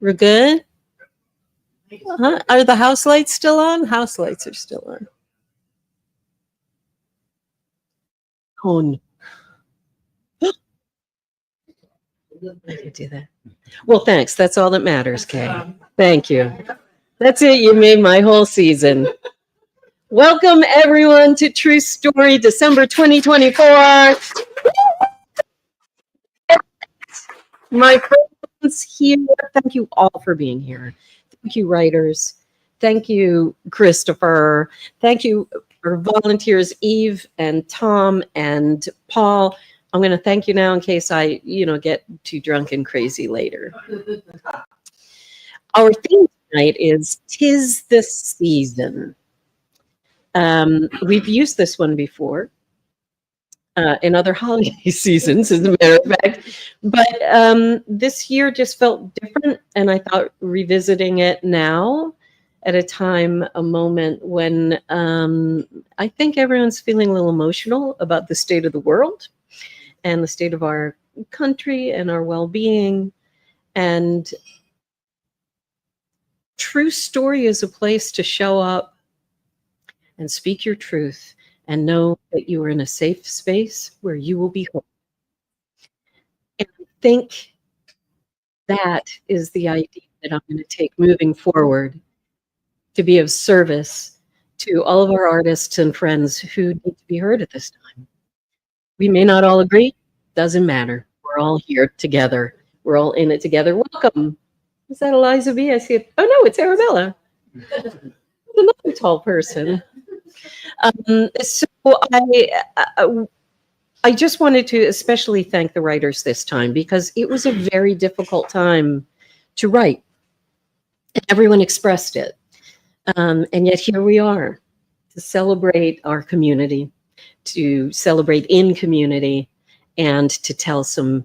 We're good? Are the house lights still on? House lights are still on. Oh, no. I could do that. Well, thanks. That's all that matters, Kay. Thank you. That's it. You made my whole season. Welcome, everyone, to True Story, December 2024. My friends here, thank you all for being here. Thank you, writers. Thank you, Christopher. Thank you for volunteers, Eve and Tom and Paul. I'm going to thank you now in case I, get too drunk and crazy later. Our theme tonight is 'Tis the Season. We've used this one before in other holiday seasons, as a matter of fact. But this year just felt different, and I thought revisiting it now at a moment when I think everyone's feeling a little emotional about the state of the world and the state of our country and our well-being. And True Story is a place to show up and speak your truth and know that you are in a safe space where you will be whole. And I think that is the idea that I'm going to take moving forward, to be of service to all of our artists and friends who need to be heard at this time. We may not all agree, doesn't matter. We're all here together. We're all in it together. Welcome. Is that Eliza B? I see it. Oh no, it's Arabella. Another tall person. So I just wanted to especially thank the writers this time, because it was a very difficult time to write. And everyone expressed it. And yet here we are to celebrate our community, to celebrate in community, and to tell some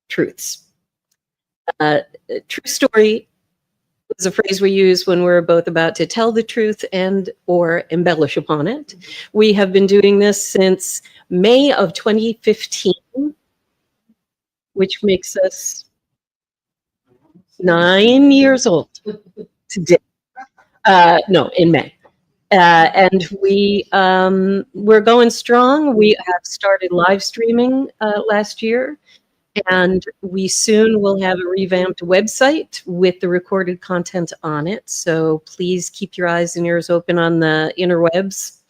truths. True story is a phrase we use when we're both about to tell the truth and or embellish upon it. We have been doing this since May of 2015, which makes us 9 years old today. No, in May. And we're going strong. We have started live streaming last year, and we soon will have a revamped website with the recorded content on it. So please keep your eyes and ears open on the interwebs.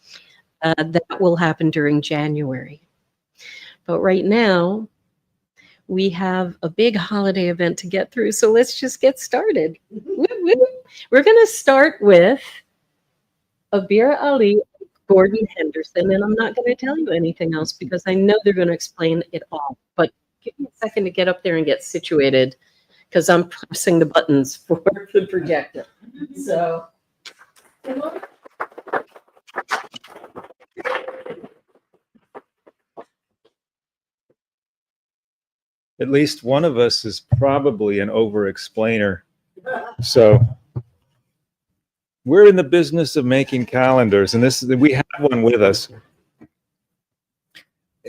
That will happen during January. But right now, we have a big holiday event to get through. So let's just get started. We're going to start with Abira Ali, Gordon Henderson, and I'm not going to tell you anything else because I know they're going to explain it all. But give me a second to get up there and get situated, because I'm pressing the buttons for the projector. So, at least one of us is probably an over-explainer. So we're in the business of making calendars, and we have one with us.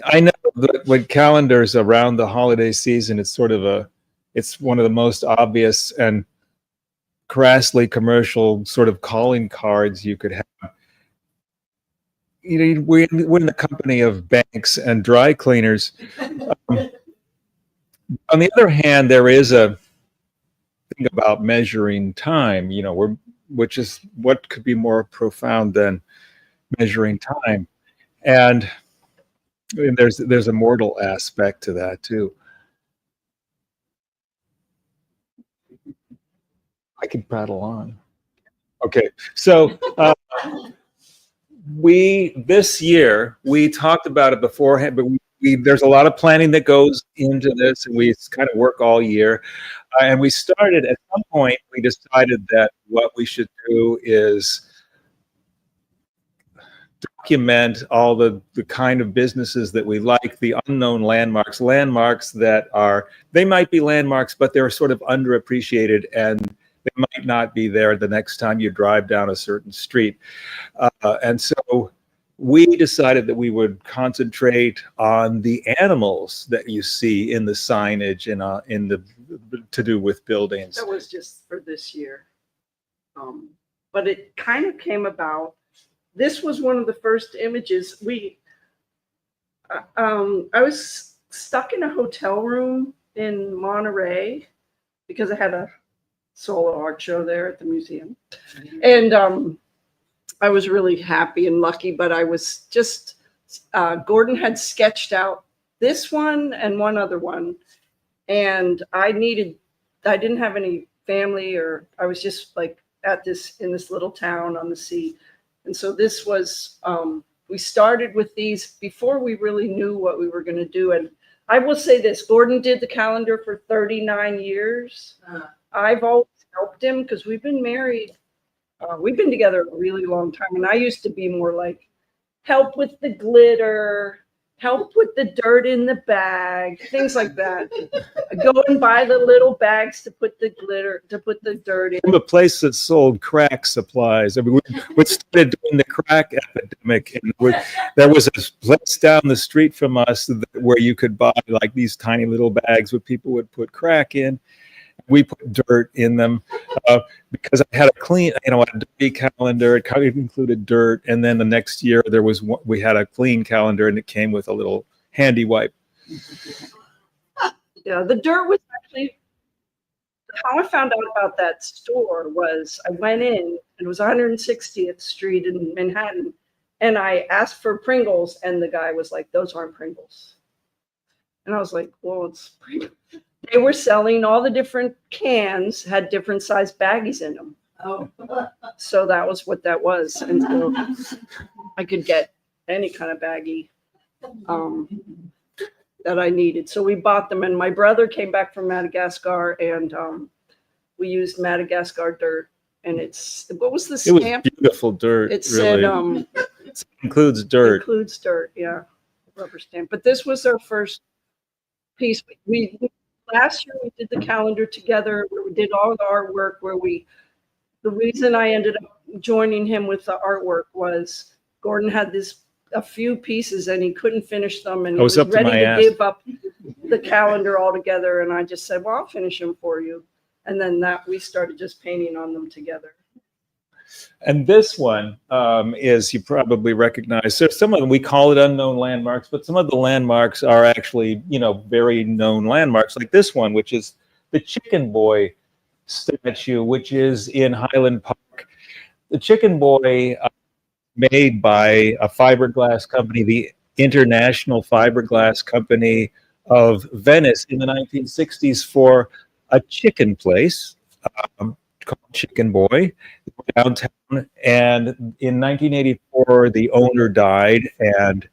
I know that with calendars around the holiday season, it's one of the most obvious and crassly commercial sort of calling cards you could have. We're in the company of banks and dry cleaners. On the other hand, there is a thing about measuring time, which is what could be more profound than measuring time. And there's a mortal aspect to that too. I can prattle on. Okay, so this year we talked about it beforehand, but there's a lot of planning that goes into this, and we kind of work all year. And we started at some point. We decided that what we should do is document all the kind of businesses that we like, the unknown landmarks that they might be landmarks, but they're sort of underappreciated, and they might not be there the next time you drive down a certain street. And so we decided that we would concentrate on the animals that you see in the signage and in the to do with buildings. That was just for this year. But it kind of came about. This was one of the first images. I was stuck in a hotel room in Monterey because I had a solo art show there at the museum. And I was really happy and lucky, but I was just, Gordon had sketched out this one and one other one. And I didn't have any family, or I was just like in this little town on the sea. And so this was, we started with these before we really knew what we were going to do. And I will say this, Gordon did the calendar for 39 years. I've always helped him because we've been married. We've been together a really long time. And I used to be more like, help with the glitter, help with the dirt in the bag, things like that. Go and buy the little bags to put the glitter, to put the dirt in. From a place that sold crack supplies. I mean, we started doing the crack epidemic, and there was a place down the street from us where you could buy like these tiny little bags where people would put crack in. We put dirt in them because I had a clean, a dirty calendar. It kind of included dirt, and then the next year we had a clean calendar, and it came with a little handy wipe. Yeah, the dirt was actually how I found out about that store. Was I went in, and it was 160th Street in Manhattan, and I asked for Pringles, and the guy was like, "Those aren't Pringles," and I was like, "Well, it's Pringles." They were selling all the different cans, had different size baggies in them. Oh, so that was what that was. And so I could get any kind of baggie that I needed. So we bought them. And my brother came back from Madagascar, and we used Madagascar dirt. And what was the stamp? It was beautiful dirt. It really. Said, it includes dirt. Includes dirt, yeah. Rubber stamp. But this was our first piece. Last year we did the calendar together, where we did all the artwork, the reason I ended up joining him with the artwork was Gordon had a few pieces and he couldn't finish them, and he was ready to give up the calendar altogether. And I just said, well, I'll finish them for you. And then we started just painting on them together. And this one is, you probably recognize, so some of them, we call it unknown landmarks, but some of the landmarks are actually, very known landmarks, like this one, which is the Chicken Boy statue, which is in Highland Park. The Chicken Boy, made by a fiberglass company, the International Fiberglass Company of Venice in the 1960s, for a chicken place. Called Chicken Boy downtown, and in 1984 the owner died, and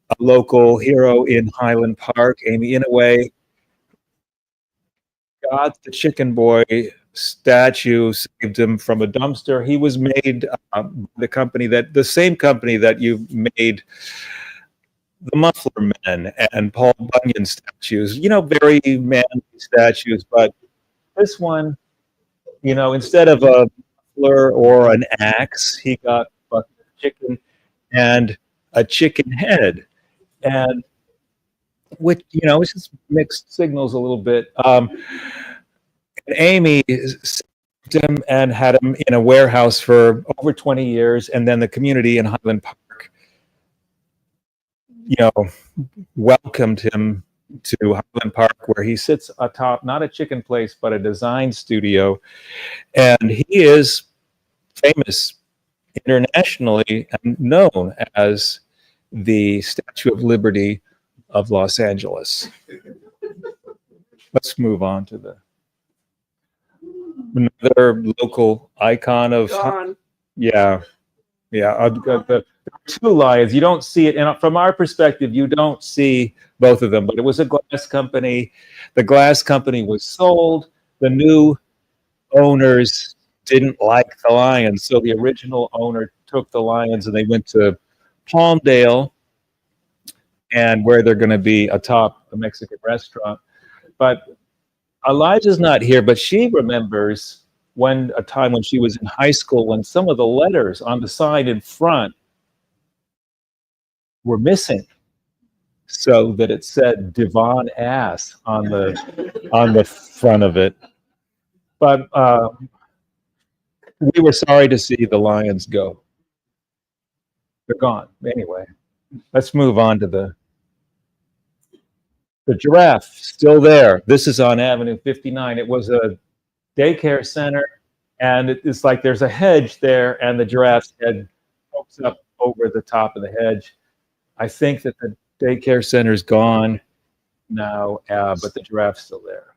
a local hero in Highland Park, Amy Inouye, got the Chicken Boy statue, saved him from a dumpster. He was made the same company that you made the Muffler Men and Paul Bunyan statues, very manly statues, but this one, instead of a muffler or an axe, he got a chicken and a chicken head. And which, it's just mixed signals a little bit. And Amy saved him and had him in a warehouse for over 20 years. And then the community in Highland Park, welcomed him to Highland Park, where he sits atop not a chicken place but a design studio, and he is famous internationally and known as the Statue of Liberty of Los Angeles. Let's move on to another local icon of Gone. Yeah. The two lions, you don't see it, and from our perspective, you don't see both of them, but it was a glass company. The glass company was sold. The new owners didn't like the lions, so the original owner took the lions and they went to Palmdale, and where they're going to be atop a Mexican restaurant. But Elijah's not here, but she remembers a time when she was in high school, when some of the letters on the side in front were missing, so that it said Devon Ass on the front of it. But we were sorry to see the lions go. They're gone. Anyway, let's move on to the giraffe, still there. This is on Avenue 59. It was a daycare center, and it's like there's a hedge there, and the giraffe's head pokes up over the top of the hedge. I think that the daycare center's gone now, but the giraffe's still there.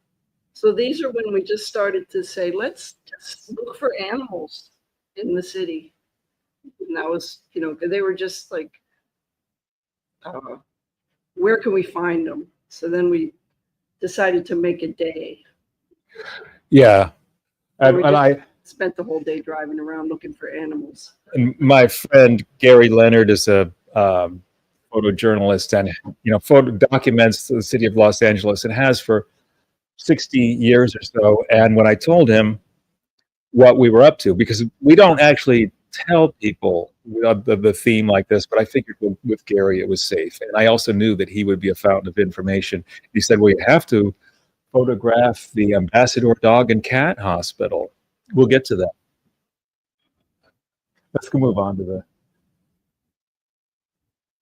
So these are when we just started to say, let's just look for animals in the city. And that was, they were just like, where can we find them? So then we decided to make a day. Yeah. And And I spent the whole day driving around looking for animals. and my friend Gary Leonard is a photojournalist, and documents the city of Los Angeles, and has for 60 years or so. And when I told him what we were up to, because we don't actually tell people the theme like this, but I figured with Gary it was safe, and I also knew that he would be a fountain of information. He said, "Well, you have to photograph the Ambassador Dog and Cat Hospital." We'll get to that. Let's move on to the.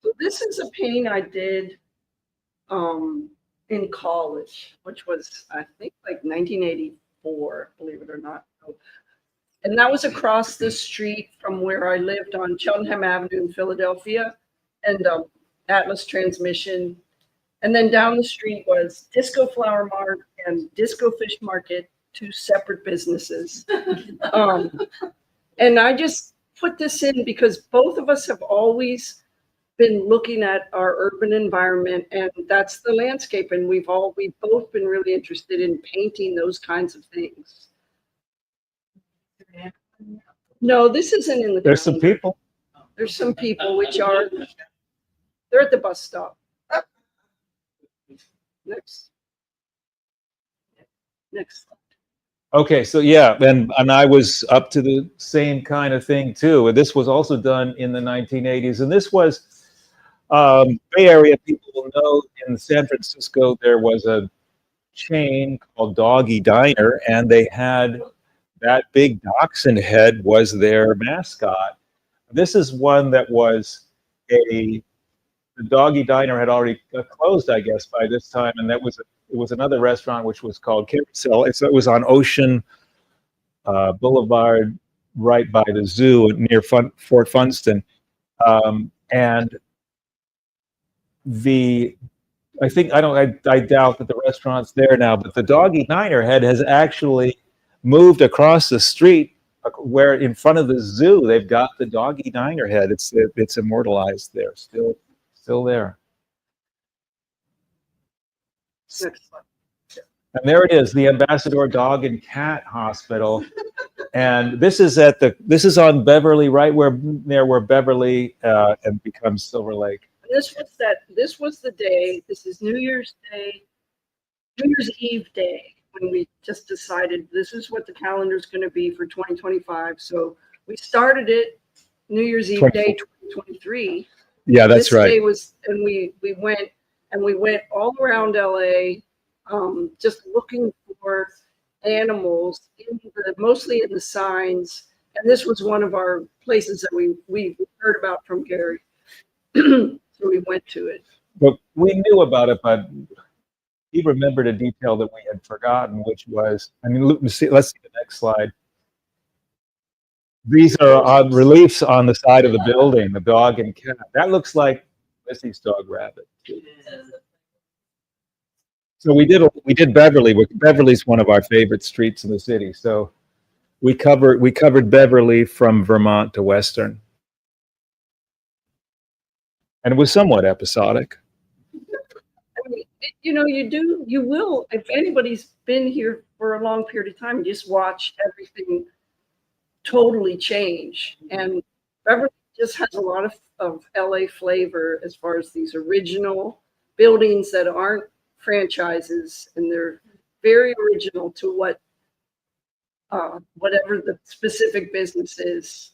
So this is a painting I did in college, which was, I think, like 1984, believe it or not. And that was across the street from where I lived on Cheltenham Avenue in Philadelphia, and Atlas Transmission. And then down the street was Disco Flower Mart and Disco Fish Market, two separate businesses. And I just put this in because both of us have always been looking at our urban environment, and that's the landscape. And we've both been really interested in painting those kinds of things. No, this isn't in the. There's some people. There's some people they're at the bus stop. Next. Okay, so yeah, and I was up to the same kind of thing too. And this was also done in the 1980s, and this was Bay Area people will know. In San Francisco, there was a chain called Doggy Diner, and they had that big dachshund head was their mascot. This is one that was the Doggy Diner had already closed, I guess, by this time, and it was another restaurant which was called Carousel. It was on Ocean Boulevard, right by the zoo near Fort Funston, and I doubt that the restaurant's there now, but the Doggy Diner head has actually moved across the street, where in front of the zoo they've got the Doggy Diner head. It's immortalized there, still there. Next slide. And there it is, the Ambassador Dog and Cat Hospital. And this is on Beverly, right where Beverly and becomes Silver Lake. This was the day. This is New Year's Eve day, when we just decided this is what the calendar is going to be for 2025. So we started it New Year's Eve day 2023. Yeah, that's right. This day was, and we went all around LA, just looking for animals mostly in the signs. And this was one of our places that we heard about from Gary. So we went to it. But we knew about it, but he remembered a detail that we had forgotten, which was, let's see the next slide. These are reliefs on the side of the building, the dog and cat. That looks like Missy's dog Rabbit. So we did Beverly. Beverly's one of our favorite streets in the city. So we covered Beverly from Vermont to Western. And it was somewhat episodic. I mean, you will, if anybody's been here for a long period of time, you just watch everything totally change. And Beverly just has a lot of LA flavor as far as these original buildings that aren't franchises, and they're very original to whatever the specific business is.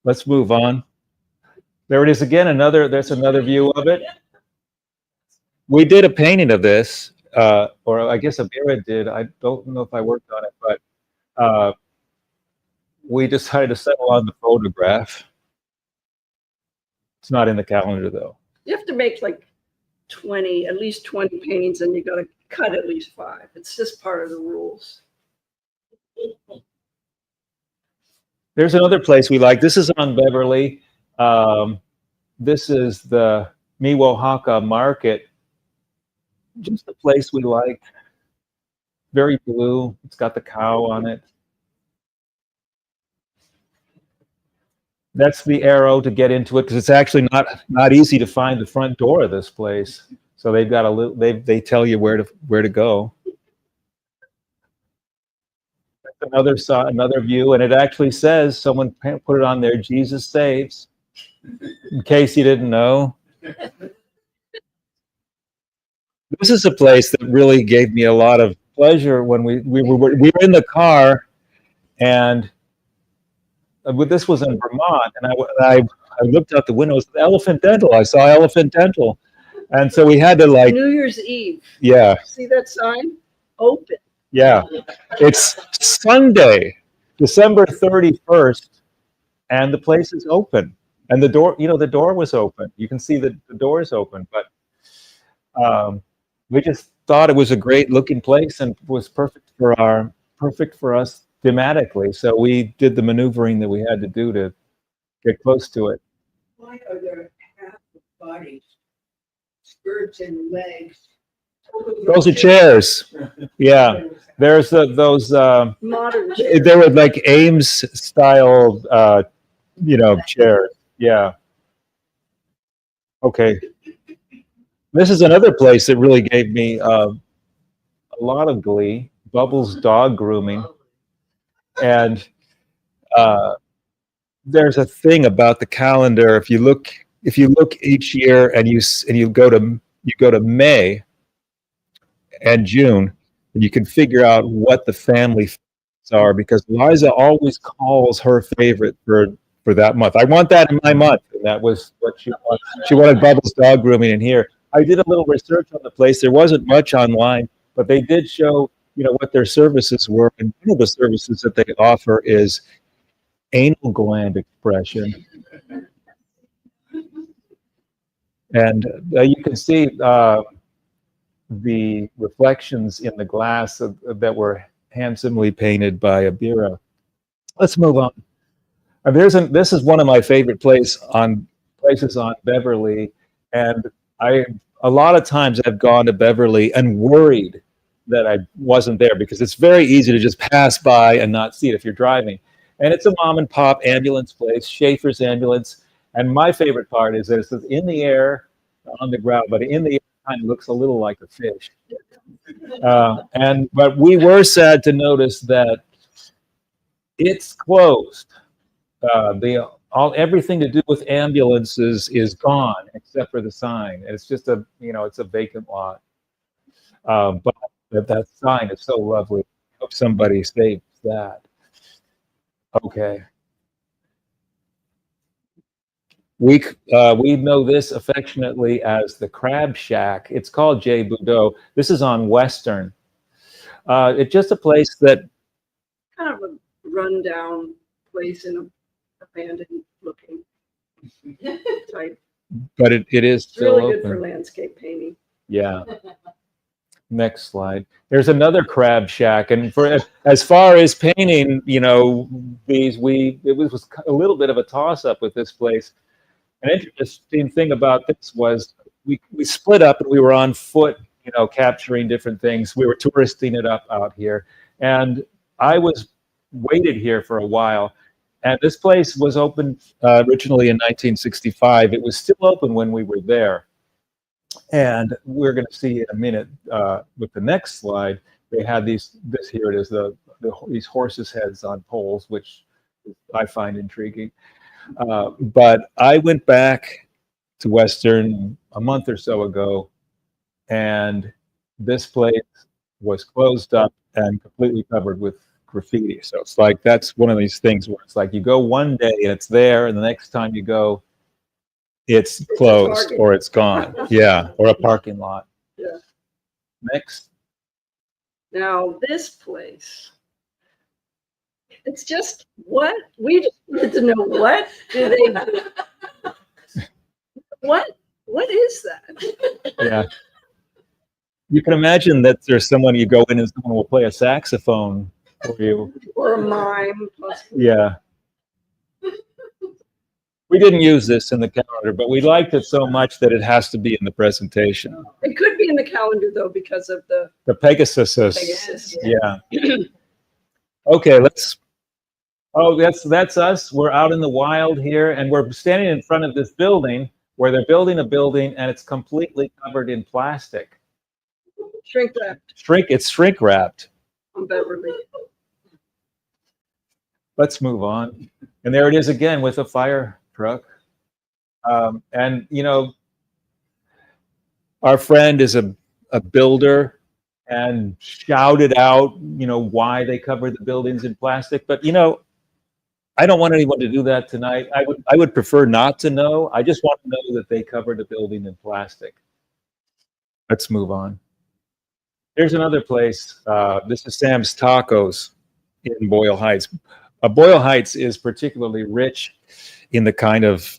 Let's move on. There it is again. There's another view of it. We did a painting of this, or I guess Abira did. I don't know if I worked on it, but we decided to settle on the photograph. It's not in the calendar though. You have to make like at least 20 paintings, and you got to cut at least 5. It's just part of the rules. There's another place we like. This is on Beverly. This is the Miwohaka Market. Just a place we like. Very blue. It's got the cow on it. That's the arrow to get into it, because it's actually not easy to find the front door of this place. So they've got a little. They tell you where to go. Another view, and it actually says, someone put it on there, Jesus saves. In case you didn't know. This is a place that really gave me a lot of pleasure when we were in the car, and this was in Vermont, and I looked out the window. It was Elephant Dental. I saw Elephant Dental, and so we had to like New Year's Eve. Yeah. See that sign? Open. Yeah. It's Sunday, December 31st, and the place is open. And the door, the door was open. You can see the door is open, but we just thought it was a great looking place and was perfect for us thematically. So we did the maneuvering that we had to do to get close to it. Why are there half the bodies, skirts and legs? Those are chairs. Yeah. There's those Modern chairs. they were like Ames style chairs. Yeah. Okay. This is another place that really gave me a lot of glee. Bubbles Dog Grooming. And there's a thing about the calendar. If you look each year and you go to May and June, and you can figure out what the family favorites are, because Liza always calls her favorite for that month. I want that in my month, and that was what she wanted. She wanted Bubbles Dog Grooming in here. I did a little research on the place. There wasn't much online, but they did show what their services were, and one of the services that they offer is anal gland expression. And you can see the reflections in the glass that were handsomely painted by Abira. Let's move on. This is one of my favorite places on Beverly, and a lot of times I've gone to Beverly and worried that I wasn't there, because it's very easy to just pass by and not see it if you're driving. And it's a mom and pop ambulance place, Schaefer's Ambulance. And my favorite part is that it's in the air, on the ground, but in the air it kind of looks a little like a fish. But we were sad to notice that it's closed. Everything to do with ambulances is gone except for the sign. It's just it's a vacant lot. But that sign is so lovely. I hope somebody saves that. Okay. We know this affectionately as the Crab Shack. It's called J. Boudreaux. This is on Western. It's just a place that Kind of a rundown place in an abandoned looking type. But it is It's still really good open. for landscape painting. Yeah. Next slide. There's another Crab Shack, and for as far as painting, it was a little bit of a toss-up with this place. An interesting thing about this was we split up and we were on foot, capturing different things. We were touristing it up out here, and I was waited here for a while. And this place was opened originally in 1965. It was still open when we were there. And we're going to see in a minute with the next slide, they had these horses' heads on poles, which I find intriguing. But I went back to Western a month or so ago, and this place was closed up and completely covered with graffiti. So it's like, that's one of these things where it's like you go one day and it's there, and the next time you go, it's a closed Target. or it's gone. Yeah, or a parking lot. Yeah. Next. Now this place, it's just what we just wanted to know. What do they do? What is that? Yeah. You can imagine that there's someone you go in and someone will play a saxophone for you. Or a mime? Possibly. Yeah. We didn't use this in the calendar, but we liked it so much that it has to be in the presentation. It could be in the calendar though because of the The Pegasus. Pegasus. Yeah. Okay, that's us. We're out in the wild here, and we're standing in front of this building where they're building a building, and it's completely covered in plastic. Shrink wrap It's shrink wrapped. on Beverly. Let's move on. And there it is again with a fire truck. And you know, our friend is a builder and shouted out, you know, why they covered the buildings in plastic. But you know, I don't want anyone to do that tonight. I would prefer not to know. I just want to know that they covered a building in plastic. Let's move on. Here's another place. This is Sam's Tacos in Boyle Heights. Boyle Heights is particularly rich in the kind of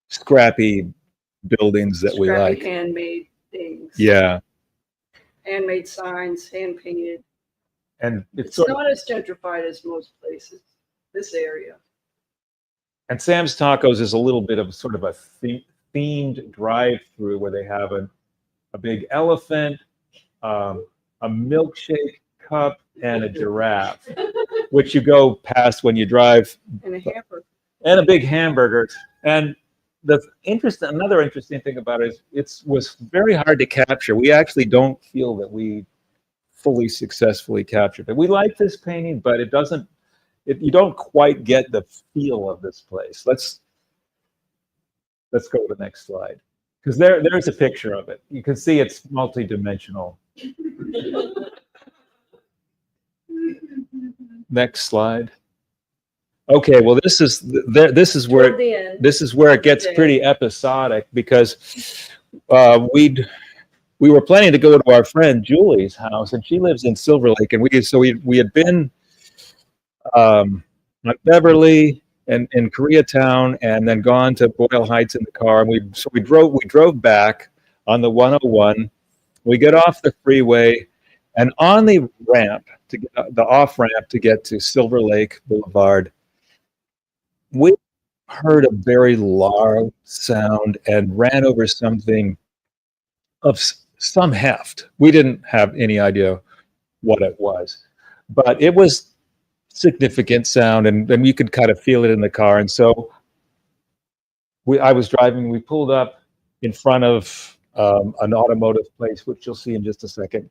scrappy buildings that we Scrappy like. handmade things. Yeah, Handmade signs, hand painted. and it's It's sort of, not as gentrified as most places. This area. and Sam's Tacos is a little bit of sort of a themed drive-through where they have a big elephant, a milkshake cup, and a giraffe, which you go past when you drive, And a hamper. and a big hamburger. And another interesting thing about it is it was very hard to capture. We actually don't feel that we fully successfully captured it. We like this painting, but it doesn't. You don't quite get the feel of this place. Let's go to the next slide, because there's a picture of it. You can see it's multi-dimensional. Next slide. Okay, well this is where Toward the end. this is where it gets pretty episodic, because we were planning to go to our friend Julie's house, and she lives in Silver Lake, and we had been at Beverly and in Koreatown, and then gone to Boyle Heights in the car, and we drove back on the 101. We get off the freeway, and on the ramp to get the off ramp to get to Silver Lake Boulevard, we heard a very loud sound and ran over something of some heft. We didn't have any idea what it was, but it was significant sound, and you could kind of feel it in the car. And so I was driving, we pulled up in front of an automotive place, which you'll see in just a second,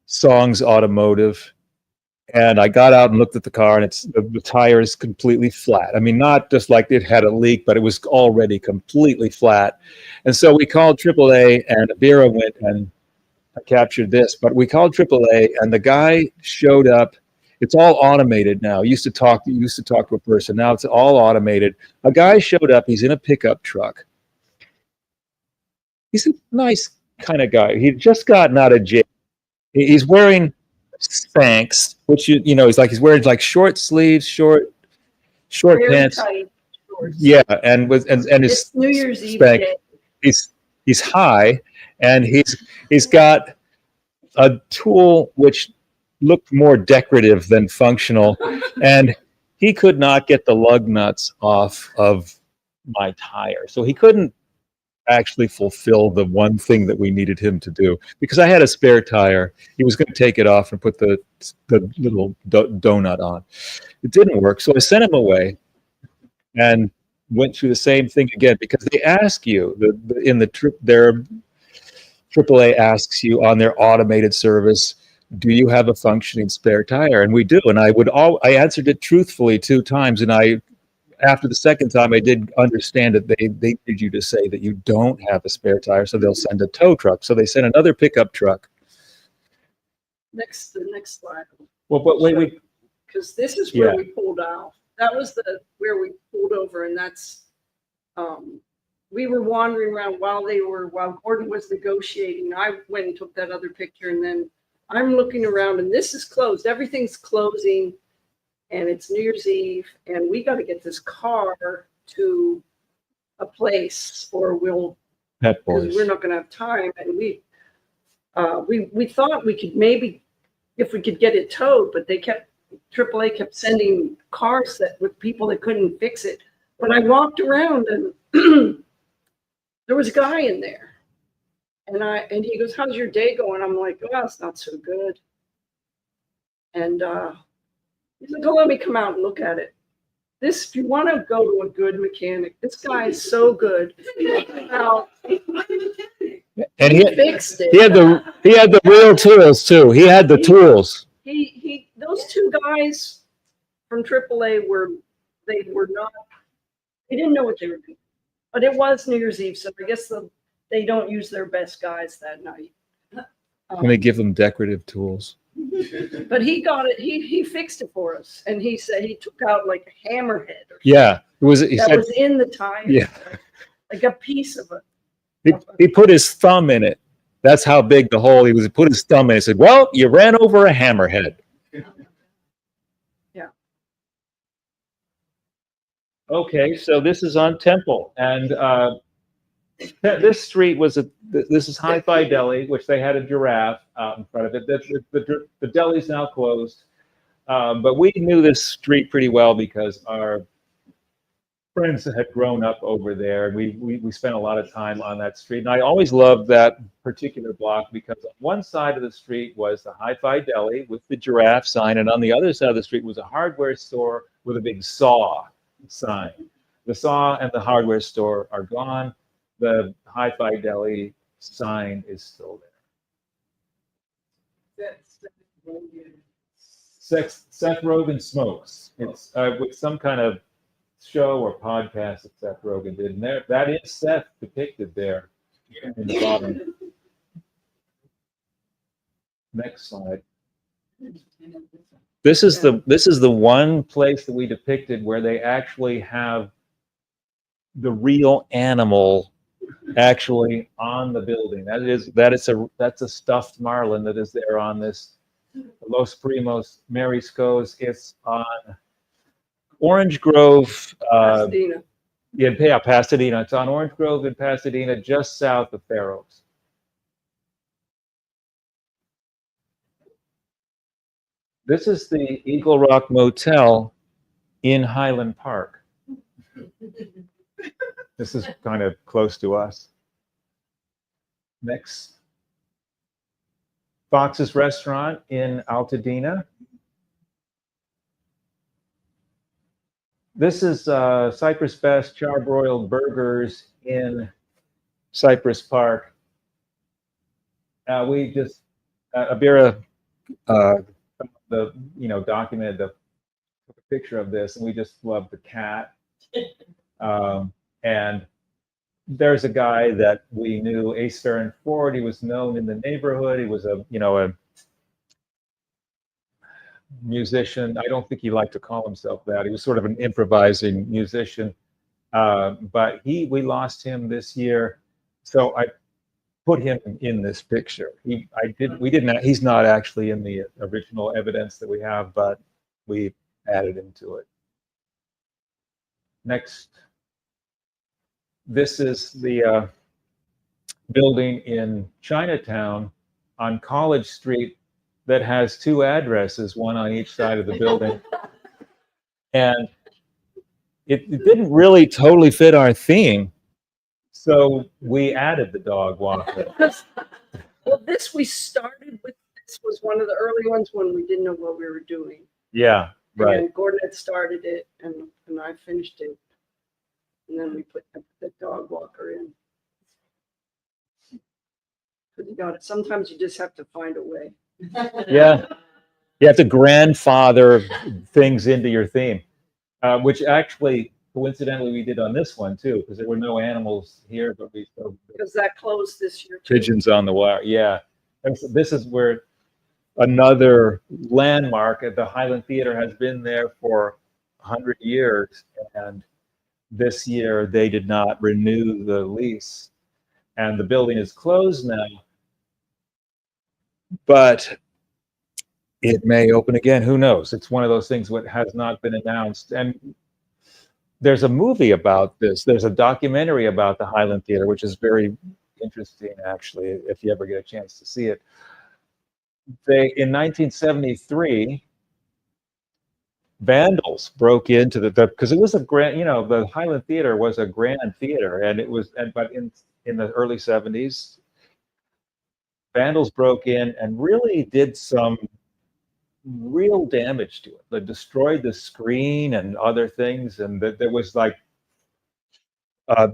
Songs Automotive. And I got out and looked at the car, and the tire is completely flat. I mean, not just like it had a leak, but it was already completely flat. And so we called AAA, and Abira went and captured this. But we called AAA, and the guy showed up. It's all automated now. You used to talk to a person. Now it's all automated. A guy showed up. He's in a pickup truck. He's a nice kind of guy. He'd just gotten out of jail. He's wearing Spanx, which he's wearing like short sleeves, short Very pants. tight shorts. Yeah, and his It's New Year's Eve Spanx. day. He's high, and he's got a tool which looked more decorative than functional, and he could not get the lug nuts off of my tire, so he couldn't actually fulfill the one thing that we needed him to do, because I had a spare tire. He was going to take it off and put the little donut on. It didn't work, so I sent him away and went through the same thing again, because they ask you their AAA asks you on their automated service, do you have a functioning spare tire? And we do. And I answered it truthfully 2 times, and after the second time, I did understand that they need you to say that you don't have a spare tire, so they'll send a tow truck. So they sent another pickup truck. The next slide. Well, but wait, Because this is where Yeah. we pulled out. That was where we pulled over, and that's we were wandering around while Gordon was negotiating. I went and took that other picture, and then I'm looking around, and this is closed. Everything's closing, and it's New Year's Eve, and we got to get this car to a place, or Pet because Boys. we're not going to have time. And we thought we could maybe, if we could get it towed, but AAA kept sending cars with people that couldn't fix it. But I walked around, and there was a guy in there, and he goes, "How's your day going?" I'm like, "Oh, it's not so good." And he's like, "Oh, let me come out and look at it. If you want to go to a good mechanic, this guy is so good." Now, And he fixed it. he had the real tools too. He had the tools. Those two guys from AAA they didn't know what they were doing. But it was New Year's Eve, so I guess they don't use their best guys that night. And they give them decorative tools. But he got it. He fixed it for us, and he said he took out like a hammerhead. Or Yeah, it was. He that said, was in the tire. yeah. Like a piece of it. He put his thumb in it. That's how big the hole. He put his thumb in it. He said, "Well, you ran over a hammerhead." Yeah. Okay, so this is on Temple, and this street this is Hi-Fi Deli, which they had a giraffe out in front of it. The deli's now closed, but we knew this street pretty well because our friends had grown up over there. We spent a lot of time on that street, and I always loved that particular block because on one side of the street was the Hi-Fi Deli with the giraffe sign, and on the other side of the street was a hardware store with a big saw sign. The saw and the hardware store are gone. The Hi-Fi Deli sign is still there. Seth Rogen smokes. It's with some kind of show or podcast that Seth Rogen did, and that is Seth depicted there in the bottom. Next slide. This is the one place that we depicted where they actually have the real animal actually on the building. That's a stuffed marlin that is there on this Los Primos Mariscos. It's on Orange Grove, Pasadena. yeah, Pasadena. It's on Orange Grove in Pasadena, just south of Fair Oaks. This is the Eagle Rock Motel in Highland Park. This is kind of close to us. Next. Fox's Restaurant in Altadena. This is Cypress Best Charbroiled Burgers in Cypress Park. We just Abira documented took a picture of this, and we just love the cat. And there's a guy that we knew, Ace Farron Ford. He was known in the neighborhood. He was a musician. I don't think he liked to call himself that. He was sort of an improvising musician. But we lost him this year, so I put him in this picture. He's not actually in the original evidence that we have, but we added him to it. Next. This is the building in Chinatown on College Street that has two addresses, one on each side of the building. And it didn't really totally fit our theme, so we added the dog walker. Well, we started with, this was one of the early ones when we didn't know what we were doing. Yeah, right. And Gordon had started it, and I finished it. And then we put the dog walker in. But you got it. Sometimes you just have to find a way. Yeah. You have to grandfather things into your theme, which actually, coincidentally, we did on this one too, because there were no animals here, but we still. Because that closed this year too. Pigeons on the wire, yeah. And so this is where another landmark at the Highland Theater has been there for 100 years, and this year they did not renew the lease, and the building is closed now. But it may open again. Who knows? It's one of those things that has not been announced. And there's a movie about this. There's a documentary about the Highland Theater, which is very interesting, actually, if you ever get a chance to see it. In 1973, vandals broke into because it was a grand, the Highland Theater was a grand theater, and it was, but in the early 70s, vandals broke in and really did some real damage to it. They destroyed the screen and other things, and there was like a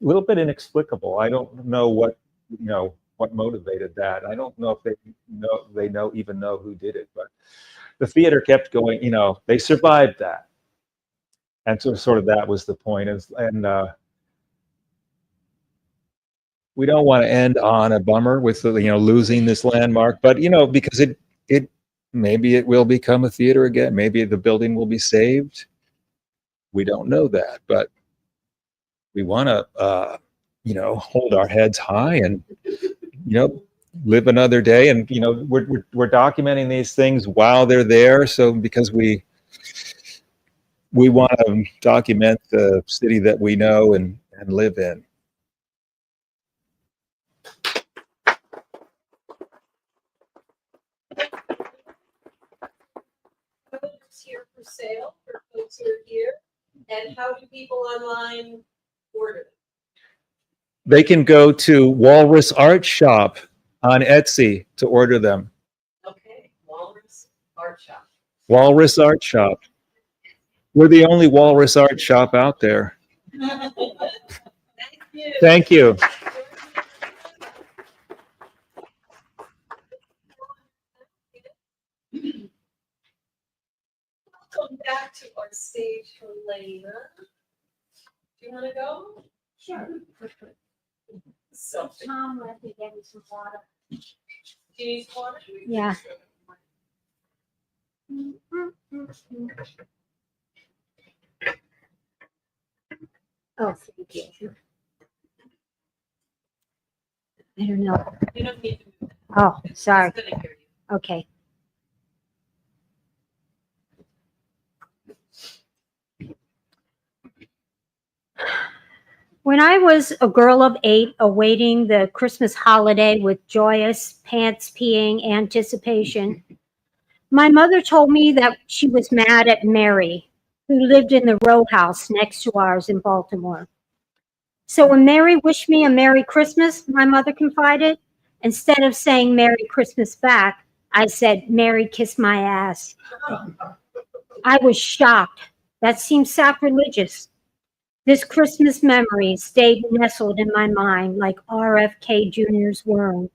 little bit inexplicable. I don't know what motivated that. I don't know if they even know who did it, but the theater kept going. They survived that, and so sort of that was the point. And we don't want to end on a bummer with losing this landmark, but because it maybe it will become a theater again. Maybe the building will be saved. We don't know that, but we want to hold our heads high and live another day. And we're documenting these things while they're there, so because we want to document the city that we know and live in. Here for sale for folks who are here, and how do people online order them? They can go to Walrus Art Shop on Etsy to order them. Okay, Walrus Art Shop. Walrus Art Shop. We're the only Walrus Art Shop out there. Thank you. Thank you. Welcome back to our stage, Helena. Do you want to go? Sure. So, Tom let me get me some water. do you need water? Yeah. Oh, thank you. I don't know. You don't need to move. Oh, sorry. It's gonna hear you. Okay. When I was a girl of 8, awaiting the Christmas holiday with joyous, pants-peeing anticipation, my mother told me that she was mad at Mary, who lived in the row house next to ours in Baltimore. So when Mary wished me a Merry Christmas, my mother confided, instead of saying Merry Christmas back, I said, Mary kiss my ass. I was shocked. That seemed sacrilegious. This Christmas memory stayed nestled in my mind like RFK Jr.'s worm.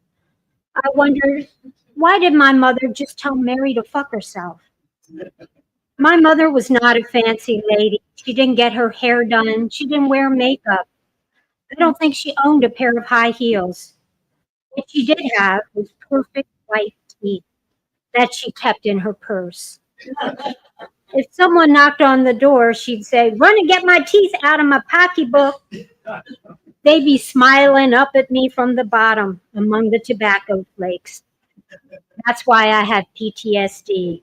I wondered, why did my mother just tell Mary to fuck herself? My mother was not a fancy lady. She didn't get her hair done. She didn't wear makeup. I don't think she owned a pair of high heels. What she did have was perfect white teeth that she kept in her purse. If someone knocked on the door, she'd say, run and get my teeth out of my pocketbook. They'd be smiling up at me from the bottom among the tobacco flakes. That's why I had PTSD.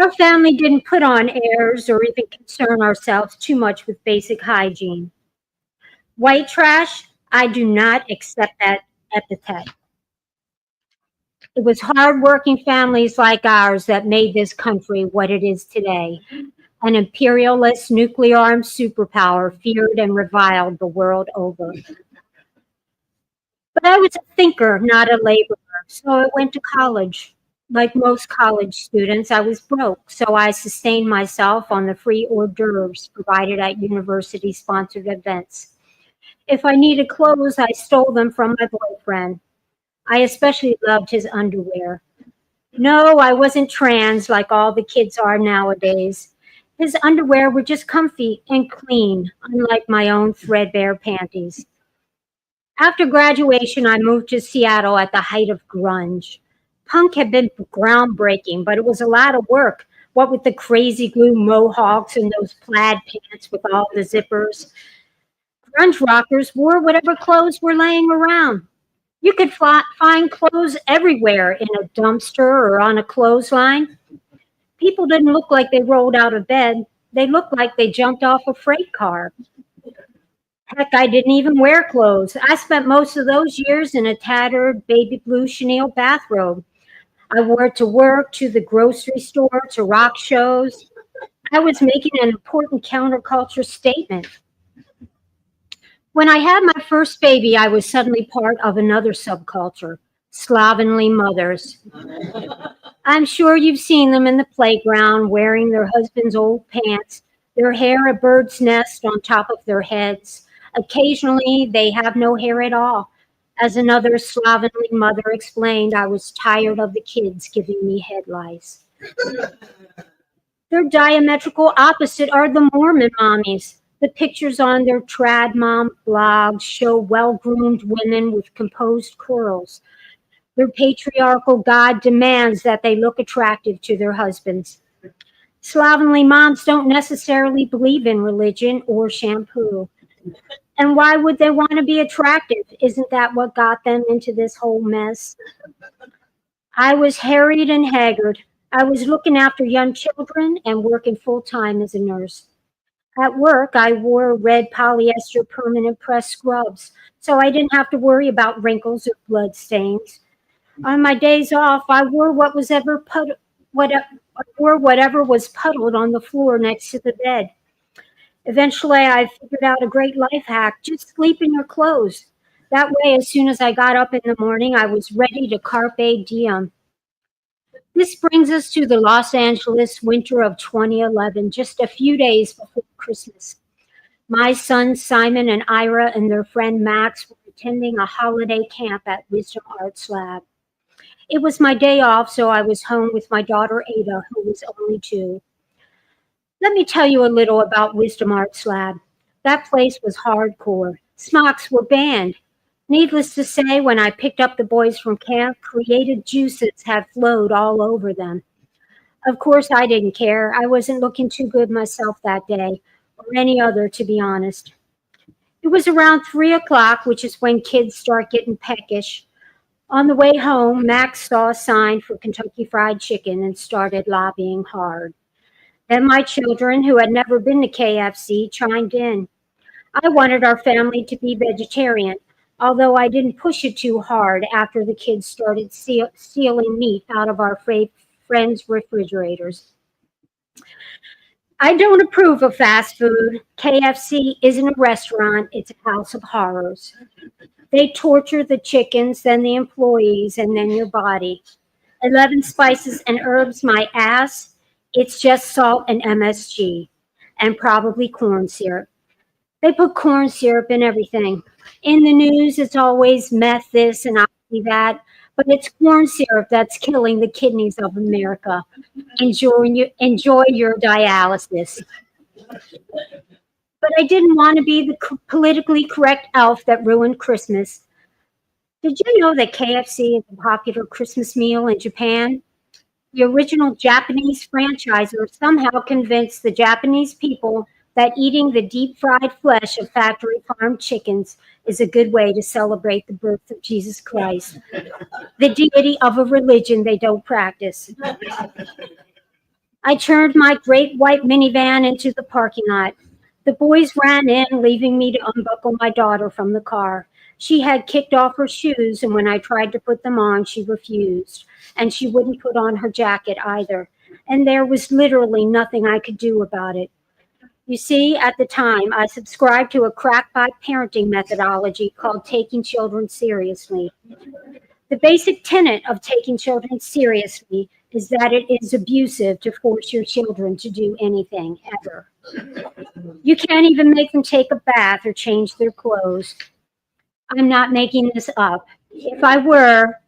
Our family didn't put on airs or even concern ourselves too much with basic hygiene. White trash, I do not accept that epithet. It was hardworking families like ours that made this country what it is today. An imperialist, nuclear-armed superpower feared and reviled the world over. But I was a thinker, not a laborer, so I went to college. Like most college students, I was broke, so I sustained myself on the free hors d'oeuvres provided at university-sponsored events. If I needed clothes, I stole them from my boyfriend. I especially loved his underwear. No, I wasn't trans like all the kids are nowadays. His underwear were just comfy and clean, unlike my own threadbare panties. After graduation, I moved to Seattle at the height of grunge. Punk had been groundbreaking, but it was a lot of work What with the crazy glue mohawks and those plaid pants with all the zippers. Grunge rockers wore whatever clothes were laying around. You could find clothes everywhere in a dumpster or on a clothesline. People didn't look like they rolled out of bed. They looked like they jumped off a freight car. Heck, I didn't even wear clothes. I spent most of those years in a tattered baby blue chenille bathrobe. I wore it to work, to the grocery store, to rock shows. I was making an important counterculture statement. When I had my first baby, I was suddenly part of another subculture, slovenly mothers. I'm sure you've seen them in the playground wearing their husband's old pants, their hair a bird's nest on top of their heads. Occasionally, they have no hair at all. As another slovenly mother explained, I was tired of the kids giving me head lice. Their diametrical opposite are the Mormon mommies. The pictures on their trad mom blogs show well-groomed women with composed curls. Their patriarchal God demands that they look attractive to their husbands. Slovenly moms don't necessarily believe in religion or shampoo. And why would they want to be attractive? Isn't that what got them into this whole mess? I was harried and haggard. I was looking after young children and working full-time as a nurse. At work, I wore red polyester permanent press scrubs, so I didn't have to worry about wrinkles or blood stains. On my days off, I wore whatever was puddled on the floor next to the bed. Eventually, I figured out a great life hack: just sleep in your clothes. That way, as soon as I got up in the morning, I was ready to carpe diem. This brings us to the Los Angeles winter of 2011, just a few days before Christmas. My sons Simon and Ira and their friend Max were attending a holiday camp at Wisdom Arts Lab. It was my day off, so I was home with my daughter Ada, who was only 2. Let me tell you a little about Wisdom Arts Lab. That place was hardcore. Smocks were banned. Needless to say, when I picked up the boys from camp, creative juices had flowed all over them. Of course, I didn't care. I wasn't looking too good myself that day, or any other, to be honest. It was around 3 o'clock, which is when kids start getting peckish. On the way home, Max saw a sign for Kentucky Fried Chicken and started lobbying hard. Then my children, who had never been to KFC, chimed in. I wanted our family to be vegetarian, although I didn't push it too hard after the kids started stealing meat out of our friends' refrigerators. I don't approve of fast food. KFC isn't a restaurant, it's a house of horrors. They torture the chickens, then the employees, and then your body. 11 spices and herbs, my ass. It's just salt and MSG, and probably corn syrup. They put corn syrup in everything. In the news, it's always meth this and that, but it's corn syrup that's killing the kidneys of America. Enjoy your dialysis. But I didn't want to be the politically correct elf that ruined Christmas. Did you know that KFC is a popular Christmas meal in Japan? The original Japanese franchisor somehow convinced the Japanese people that eating the deep-fried flesh of factory farmed chickens is a good way to celebrate the birth of Jesus Christ, the deity of a religion they don't practice. I turned my great white minivan into the parking lot. The boys ran in, leaving me to unbuckle my daughter from the car. She had kicked off her shoes, and when I tried to put them on, she refused. And she wouldn't put on her jacket either. And there was literally nothing I could do about it. You see, at the time, I subscribed to a crackpot parenting methodology called taking children seriously. The basic tenet of taking children seriously is that it is abusive to force your children to do anything, ever. You can't even make them take a bath or change their clothes. I'm not making this up. If I were,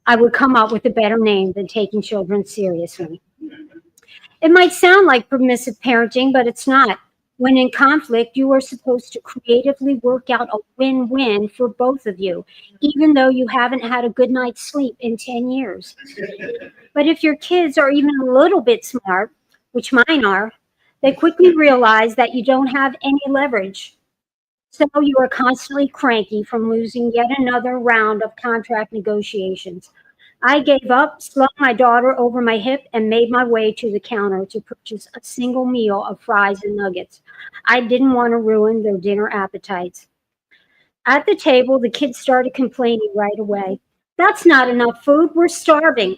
I would come up with a better name than taking children seriously. It might sound like permissive parenting, but it's not. When in conflict, you are supposed to creatively work out a win-win for both of you, even though you haven't had a good night's sleep in 10 years. But if your kids are even a little bit smart, which mine are, they quickly realize that you don't have any leverage. So you are constantly cranky from losing yet another round of contract negotiations. I gave up, slung my daughter over my hip, and made my way to the counter to purchase a single meal of fries and nuggets. I didn't want to ruin their dinner appetites. At the table, the kids started complaining right away. That's not enough food. We're starving.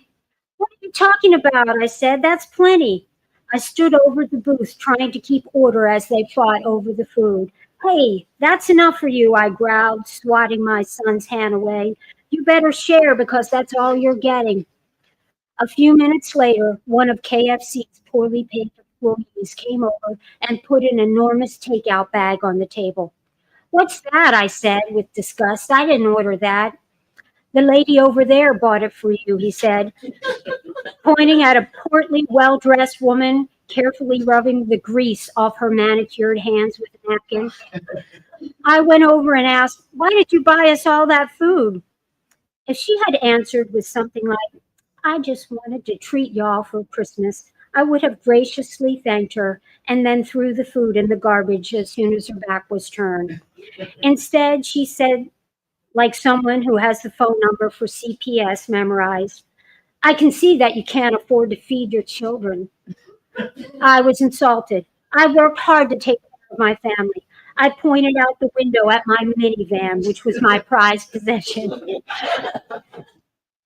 What are you talking about? I said. That's plenty. I stood over the booth trying to keep order as they fought over the food. Hey, that's enough for you, I growled, swatting my son's hand away. You better share because that's all you're getting. A few minutes later, one of KFC's poorly paid employees came over and put an enormous takeout bag on the table. What's that? I said with disgust. I didn't order that. The lady over there bought it for you, he said, pointing at a portly, well-dressed woman carefully rubbing the grease off her manicured hands with a napkin. I went over and asked, why did you buy us all that food? If she had answered with something like, I just wanted to treat y'all for Christmas, I would have graciously thanked her and then threw the food in the garbage as soon as her back was turned. Instead, she said, like someone who has the phone number for CPS memorized, I can see that you can't afford to feed your children. I was insulted. I worked hard to take care of my family. I pointed out the window at my minivan, which was my prized possession.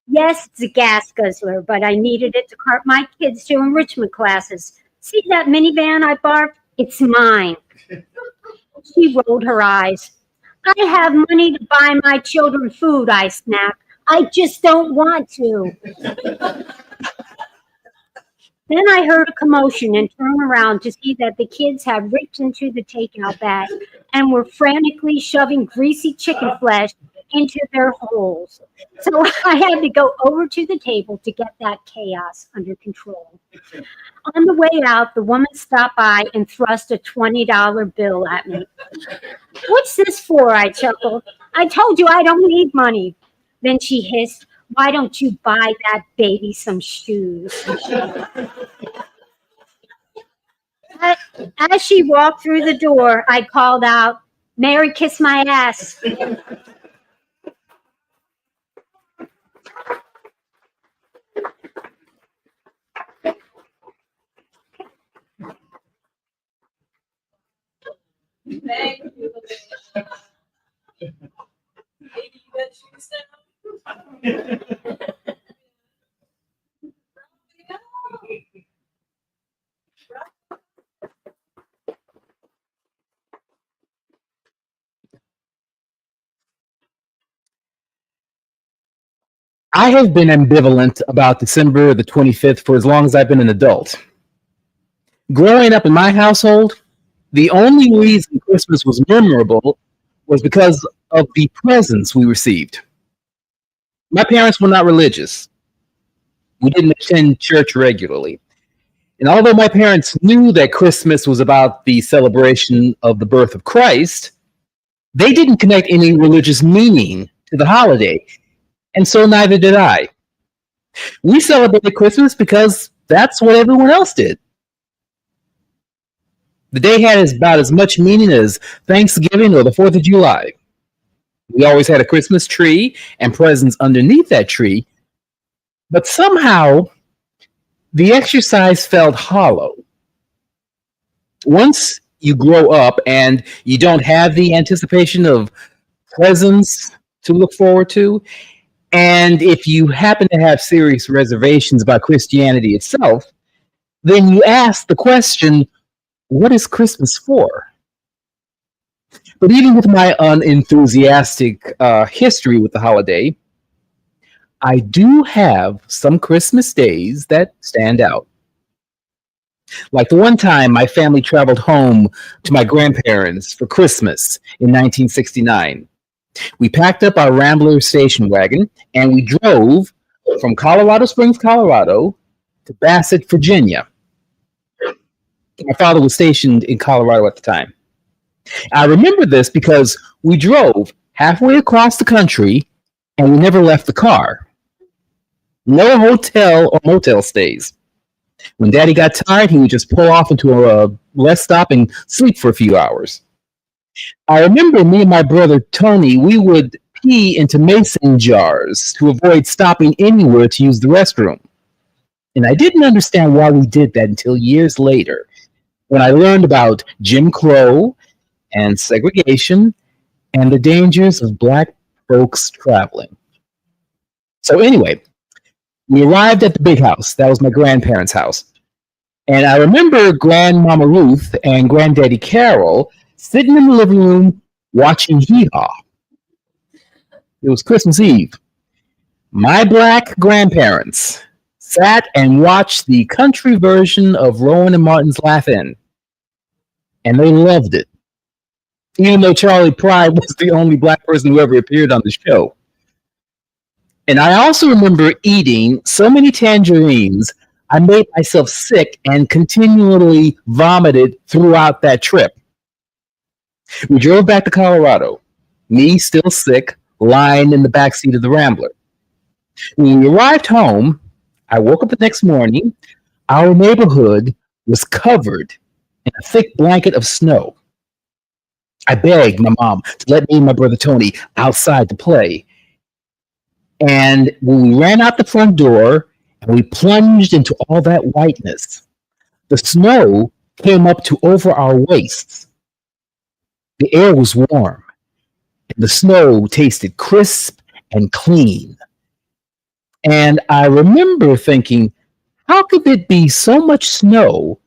Yes, it's a gas guzzler, but I needed it to cart my kids to enrichment classes. See that minivan I barked? It's mine. She rolled her eyes. I have money to buy my children food, I snapped. I just don't want to. Then I heard a commotion and turned around to see that the kids had ripped into the takeout bag and were frantically shoving greasy chicken flesh into their holes. So I had to go over to the table to get that chaos under control. On the way out, the woman stopped by and thrust a $20 bill at me. What's this for? I chuckled. I told you I don't need money. Then she hissed, why don't you buy that baby some shoes? As she walked through the door, I called out, Mary, kiss my ass. Thank you. Maybe you got shoes now? I have been ambivalent about December the 25th for as long as I've been an adult. Growing up in my household, the only reason Christmas was memorable was because of the presents we received. My parents were not religious. We didn't attend church regularly. And although my parents knew that Christmas was about the celebration of the birth of Christ, they didn't connect any religious meaning to the holiday. And so neither did I. We celebrated Christmas because that's what everyone else did. The day had about as much meaning as Thanksgiving or the 4th of July. We always had a Christmas tree and presents underneath that tree, but somehow the exercise felt hollow. Once you grow up and you don't have the anticipation of presents to look forward to, and if you happen to have serious reservations about Christianity itself, then you ask the question, what is Christmas for? But even with my unenthusiastic history with the holiday, I do have some Christmas days that stand out. Like the one time my family traveled home to my grandparents for Christmas in 1969. We packed up our Rambler station wagon and we drove from Colorado Springs, Colorado to Bassett, Virginia. My father was stationed in Colorado at the time. I remember this because we drove halfway across the country and we never left the car. No hotel or motel stays. When Daddy got tired, he would just pull off into a rest stop and sleep for a few hours. I remember me and my brother Tony, we would pee into mason jars to avoid stopping anywhere to use the restroom. And I didn't understand why we did that until years later, when I learned about Jim Crow and segregation and the dangers of Black folks traveling. So anyway, we arrived at the big house. That was my grandparents' house. And I remember Grandmama Ruth and Granddaddy Carol sitting in the living room watching Hee Haw. It was Christmas Eve. My Black grandparents sat and watched the country version of Rowan and Martin's Laugh-In. And they loved it. Even though Charlie Pride was the only Black person who ever appeared on the show. And I also remember eating so many tangerines, I made myself sick and continually vomited throughout that trip. We drove back to Colorado, me still sick, lying in the backseat of the Rambler. When we arrived home, I woke up the next morning. Our neighborhood was covered in a thick blanket of snow. I begged my mom to let me and my brother Tony outside to play. And when we ran out the front door and we plunged into all that whiteness, the snow came up to over our waists. The air was warm, and the snow tasted crisp and clean. And I remember thinking, how could it be so much snow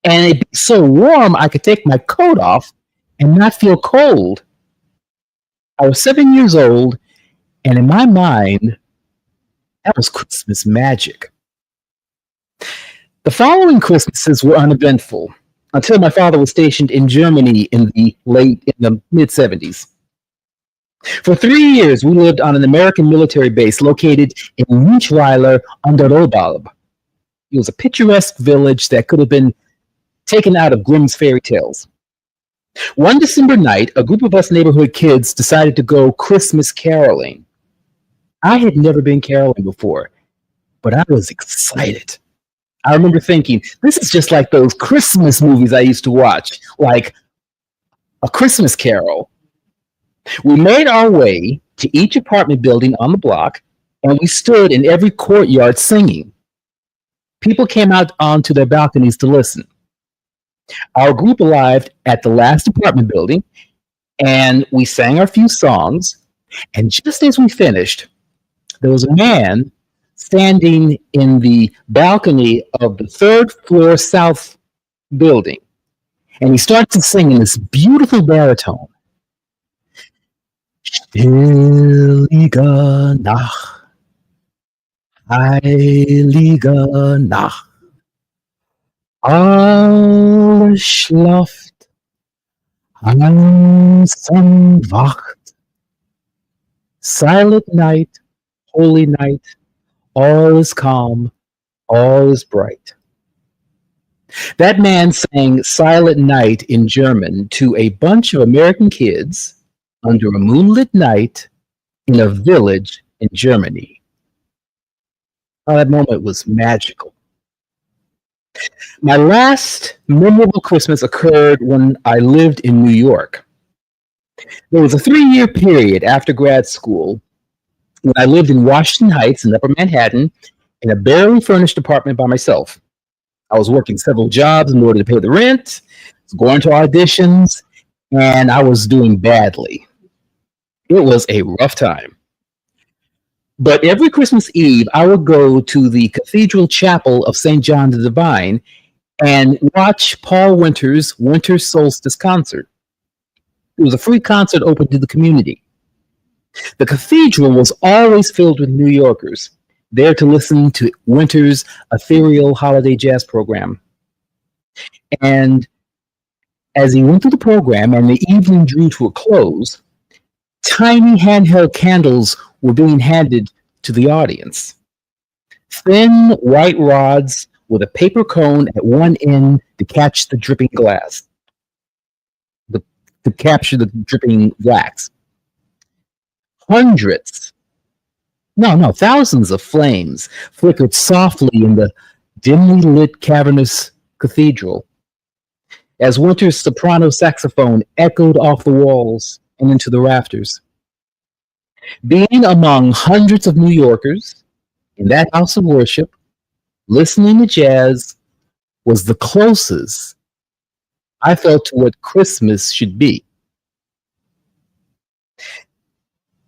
and it be so warm I could take my coat off and not feel cold? I was 7 years old, and in my mind, that was Christmas magic. The following Christmases were uneventful until my father was stationed in Germany in the mid-70s. For 3 years, we lived on an American military base located in Münchweiler under Obalb. It was a picturesque village that could have been taken out of Grimm's fairy tales. One December night, a group of us neighborhood kids decided to go Christmas caroling. I had never been caroling before, but I was excited. I remember thinking, this is just like those Christmas movies I used to watch, like A Christmas Carol. We made our way to each apartment building on the block, and we stood in every courtyard singing. People came out onto their balconies to listen. Our group arrived at the last apartment building, and we sang our few songs, and just as we finished, there was a man standing in the balcony of the third floor south building, and he started to sing in this beautiful baritone. Stillige Nacht, heilige Nacht, alles schlaft, alles wacht. Silent night, holy night, all is calm, all is bright. That man sang Silent Night in German to a bunch of American kids under a moonlit night in a village in Germany. Oh, that moment was magical. My last memorable Christmas occurred when I lived in New York. There was a 3-year period after grad school when I lived in Washington Heights in Upper Manhattan in a barely furnished apartment by myself. I was working several jobs in order to pay the rent, was going to auditions, and I was doing badly. It was a rough time. But every Christmas Eve, I would go to the Cathedral Chapel of St. John the Divine and watch Paul Winter's Winter Solstice concert. It was a free concert open to the community. The cathedral was always filled with New Yorkers, there to listen to Winter's ethereal holiday jazz program. And as he went through the program and the evening drew to a close, tiny handheld candles were being handed to the audience. Thin white rods with a paper cone at one end to catch the dripping glass, to capture the dripping wax. Thousands of flames flickered softly in the dimly lit cavernous cathedral as Winter's soprano saxophone echoed off the walls and into the rafters. Being among hundreds of New Yorkers in that house of worship, listening to jazz was the closest I felt to what Christmas should be.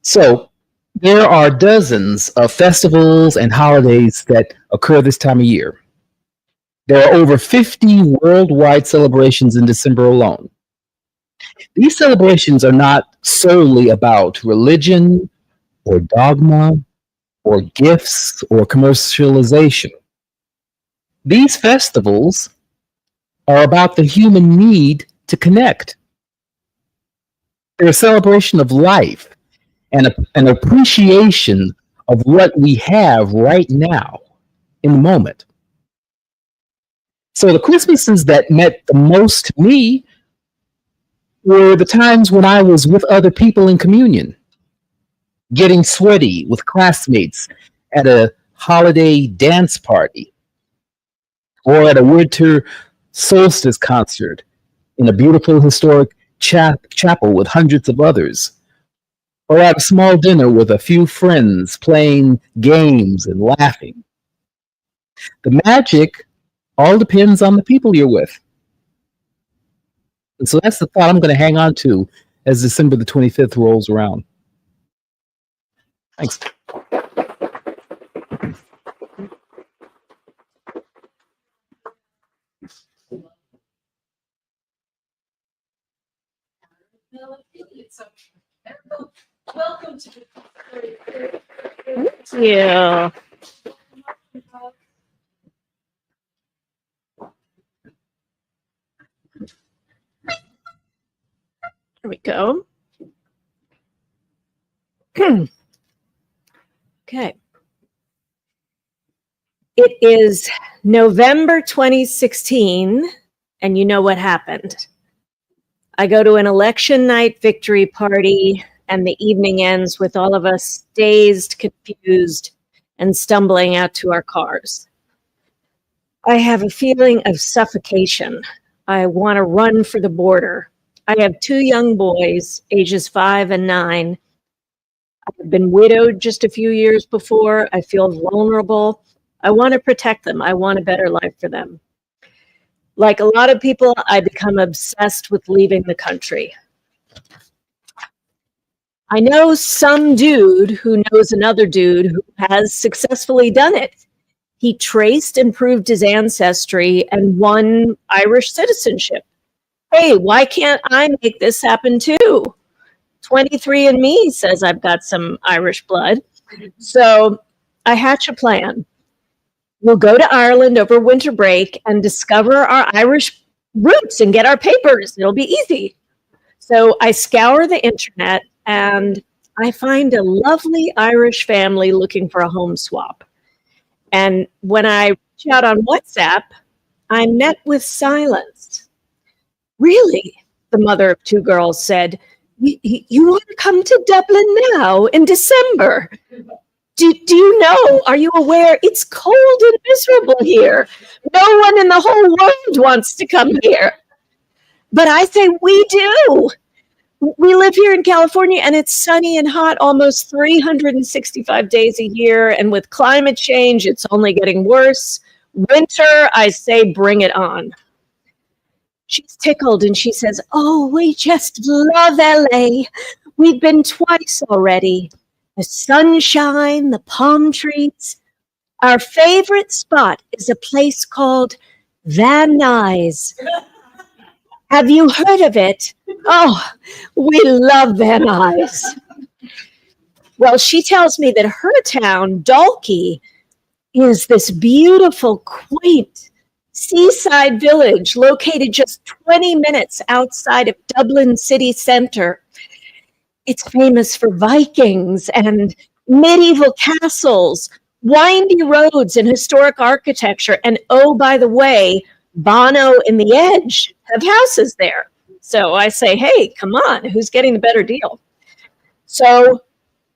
So, there are dozens of festivals and holidays that occur this time of year. There are over 50 worldwide celebrations in December alone. These celebrations are not solely about religion or dogma or gifts or commercialization. These festivals are about the human need to connect. They're a celebration of life and an appreciation of what we have right now in the moment. So the Christmases that meant the most to me were the times when I was with other people in communion, getting sweaty with classmates at a holiday dance party, or at a winter solstice concert in a beautiful historic chapel with hundreds of others, or at a small dinner with a few friends playing games and laughing. The magic all depends on the people you're with. And so that's the thought I'm going to hang on to as December the 25th rolls around. Thanks. Welcome to the Yeah. There we go. Okay. It is November 2016, and you know what happened. I go to an election night victory party, and the evening ends with all of us dazed, confused, and stumbling out to our cars. I have a feeling of suffocation. I want to run for the border. I have 2 young boys, ages 5 and 9. I've been widowed just a few years before. I feel vulnerable. I want to protect them. I want a better life for them. Like a lot of people, I become obsessed with leaving the country. I know some dude who knows another dude who has successfully done it. He traced and proved his ancestry and won Irish citizenship. Hey, why can't I make this happen too? 23andMe says I've got some Irish blood. So I hatch a plan. We'll go to Ireland over winter break and discover our Irish roots and get our papers. It'll be easy. So I scour the internet and I find a lovely Irish family looking for a home swap. And when I reach out on WhatsApp, I'm met with silence. Really? The mother of 2 girls said, you want to come to Dublin now in December? Do you know, are you aware it's cold and miserable here? No one in the whole world wants to come here. But I say, we do. We live here in California and it's sunny and hot almost 365 days a year. And with climate change, it's only getting worse. Winter, I say, bring it on. She's tickled and she says, oh, we just love LA. We've been twice already. The sunshine, the palm trees. Our favorite spot is a place called Van Nuys. Have you heard of it? Oh, we love Van Nuys. Well, she tells me that her town, Dalkey, is this beautiful, quaint seaside village located just 20 minutes outside of Dublin city center. It's famous for Vikings and medieval castles, windy roads and historic architecture. And oh, by the way, Bono and the Edge have houses there. So I say, hey, come on, who's getting the better deal? So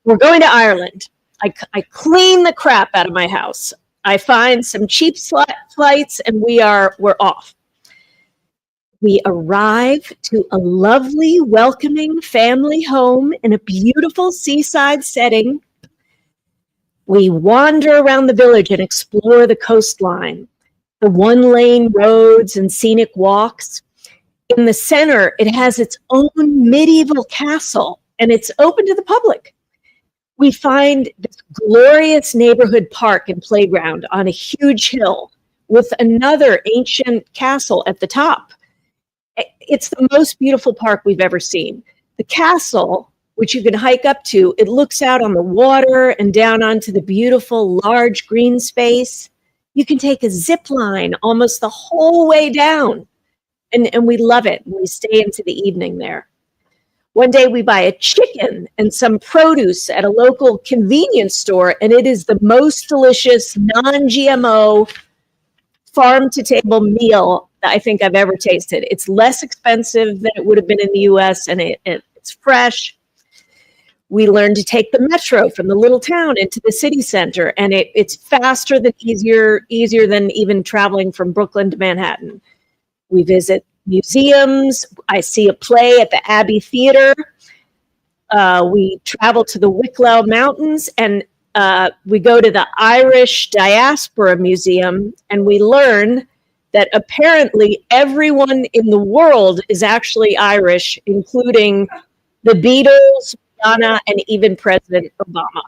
we're going to Ireland. I clean the crap out of my house. I find some cheap flights, and we're off. We arrive to a lovely, welcoming family home in a beautiful seaside setting. We wander around the village and explore the coastline, the one-lane roads and scenic walks. In the center, it has its own medieval castle, and it's open to the public. We find this glorious neighborhood park and playground on a huge hill with another ancient castle at the top. It's the most beautiful park we've ever seen. The castle, which you can hike up to, it looks out on the water and down onto the beautiful large green space. You can take a zip line almost the whole way down. And we love it. We stay into the evening there. One day we buy a chicken and some produce at a local convenience store, and it is the most delicious non-GMO farm-to-table meal that I think I've ever tasted. It's less expensive than it would have been in the US, and it's fresh. We learned to take the metro from the little town into the city center, and it's faster than easier than even traveling from Brooklyn to Manhattan. We visit museums. I see a play at the Abbey Theater. We travel to the Wicklow Mountains, and we go to the Irish Diaspora Museum, and we learn that apparently everyone in the world is actually Irish, including the Beatles, Madonna, and even President Obama.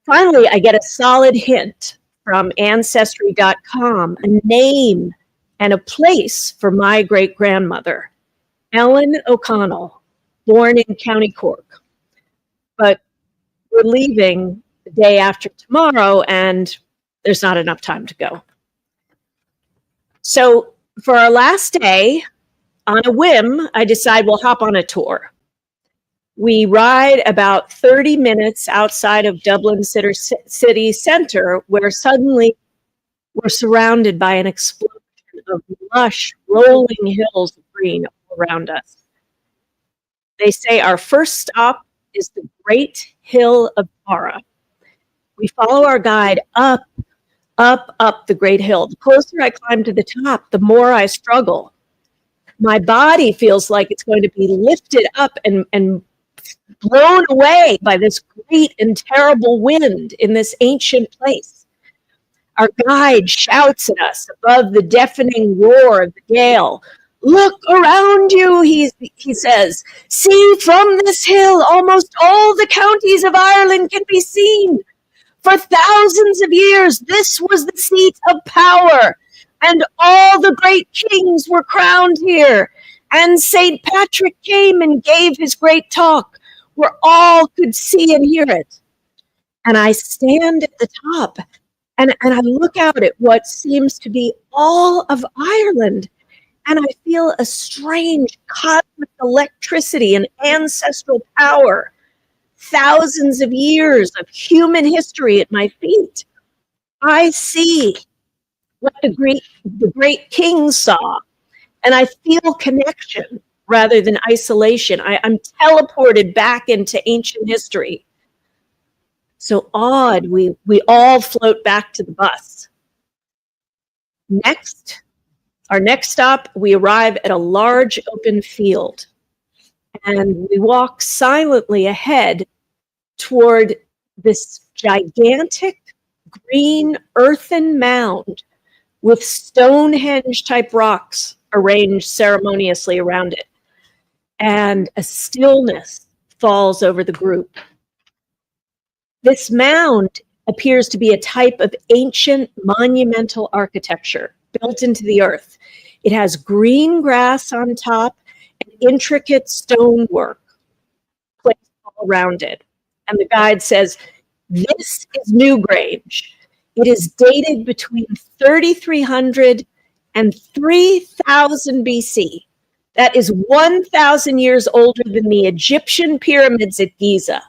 Finally, I get a solid hint from Ancestry.com, a name and a place for my great-grandmother, Ellen O'Connell, born in County Cork. But we're leaving the day after tomorrow, and there's not enough time to go. So for our last day, on a whim, I decide we'll hop on a tour. We ride about 30 minutes outside of Dublin city center, where suddenly we're surrounded by an explosion of lush, rolling hills of green all around us. They say our first stop is the Great Hill of Tara. We follow our guide up the Great Hill. The closer I climb to the top, the more I struggle. My body feels like it's going to be lifted up and blown away by this great and terrible wind in this ancient place. Our guide shouts at us above the deafening roar of the gale. Look around you, he says. See, from this hill, almost all the counties of Ireland can be seen. For thousands of years, this was the seat of power, and all the great kings were crowned here. And St. Patrick came and gave his great talk, where all could see and hear it. And I stand at the top, and I look out at what seems to be all of Ireland, and I feel a strange cosmic electricity and ancestral power. Thousands of years of human history at my feet. I see what the great kings saw, and I feel connection rather than isolation. I'm teleported back into ancient history. So awed, we all float back to the bus. Our next stop, we arrive at a large open field, and we walk silently ahead toward this gigantic green earthen mound with Stonehenge-type rocks arranged ceremoniously around it. And a stillness falls over the group. This mound appears to be a type of ancient monumental architecture built into the earth. It has green grass on top and intricate stonework placed all around it. And the guide says, this is Newgrange. It is dated between 3,300 and 3,000 BC. That is 1,000 years older than the Egyptian pyramids at Giza.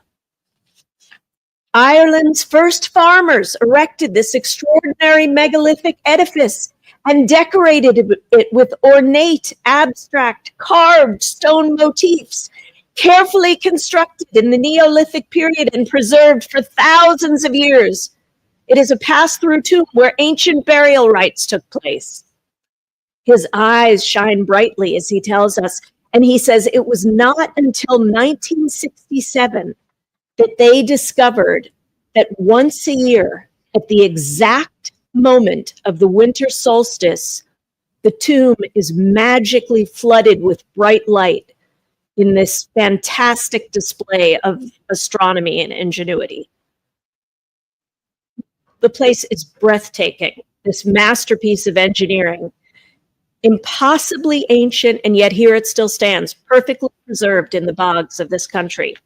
Ireland's first farmers erected this extraordinary megalithic edifice and decorated it with ornate, abstract, carved stone motifs, carefully constructed in the Neolithic period and preserved for thousands of years. It is a pass-through tomb where ancient burial rites took place. His eyes shine brightly as he tells us, and he says it was not until 1967 that they discovered that once a year, at the exact moment of the winter solstice, the tomb is magically flooded with bright light in this fantastic display of astronomy and ingenuity. The place is breathtaking, this masterpiece of engineering, impossibly ancient, and yet here it still stands, perfectly preserved in the bogs of this country.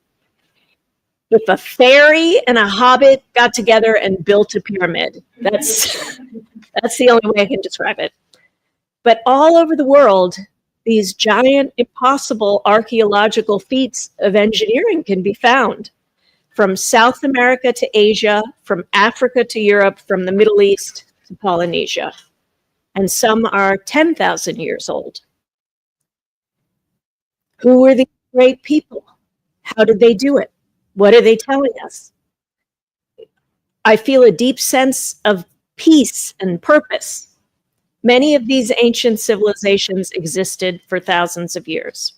If a fairy and a hobbit got together and built a pyramid, that's the only way I can describe it. But all over the world, these giant, impossible archaeological feats of engineering can be found. From South America to Asia, from Africa to Europe, from the Middle East to Polynesia. And some are 10,000 years old. Who were these great people? How did they do it? What are they telling us? I feel a deep sense of peace and purpose. Many of these ancient civilizations existed for thousands of years.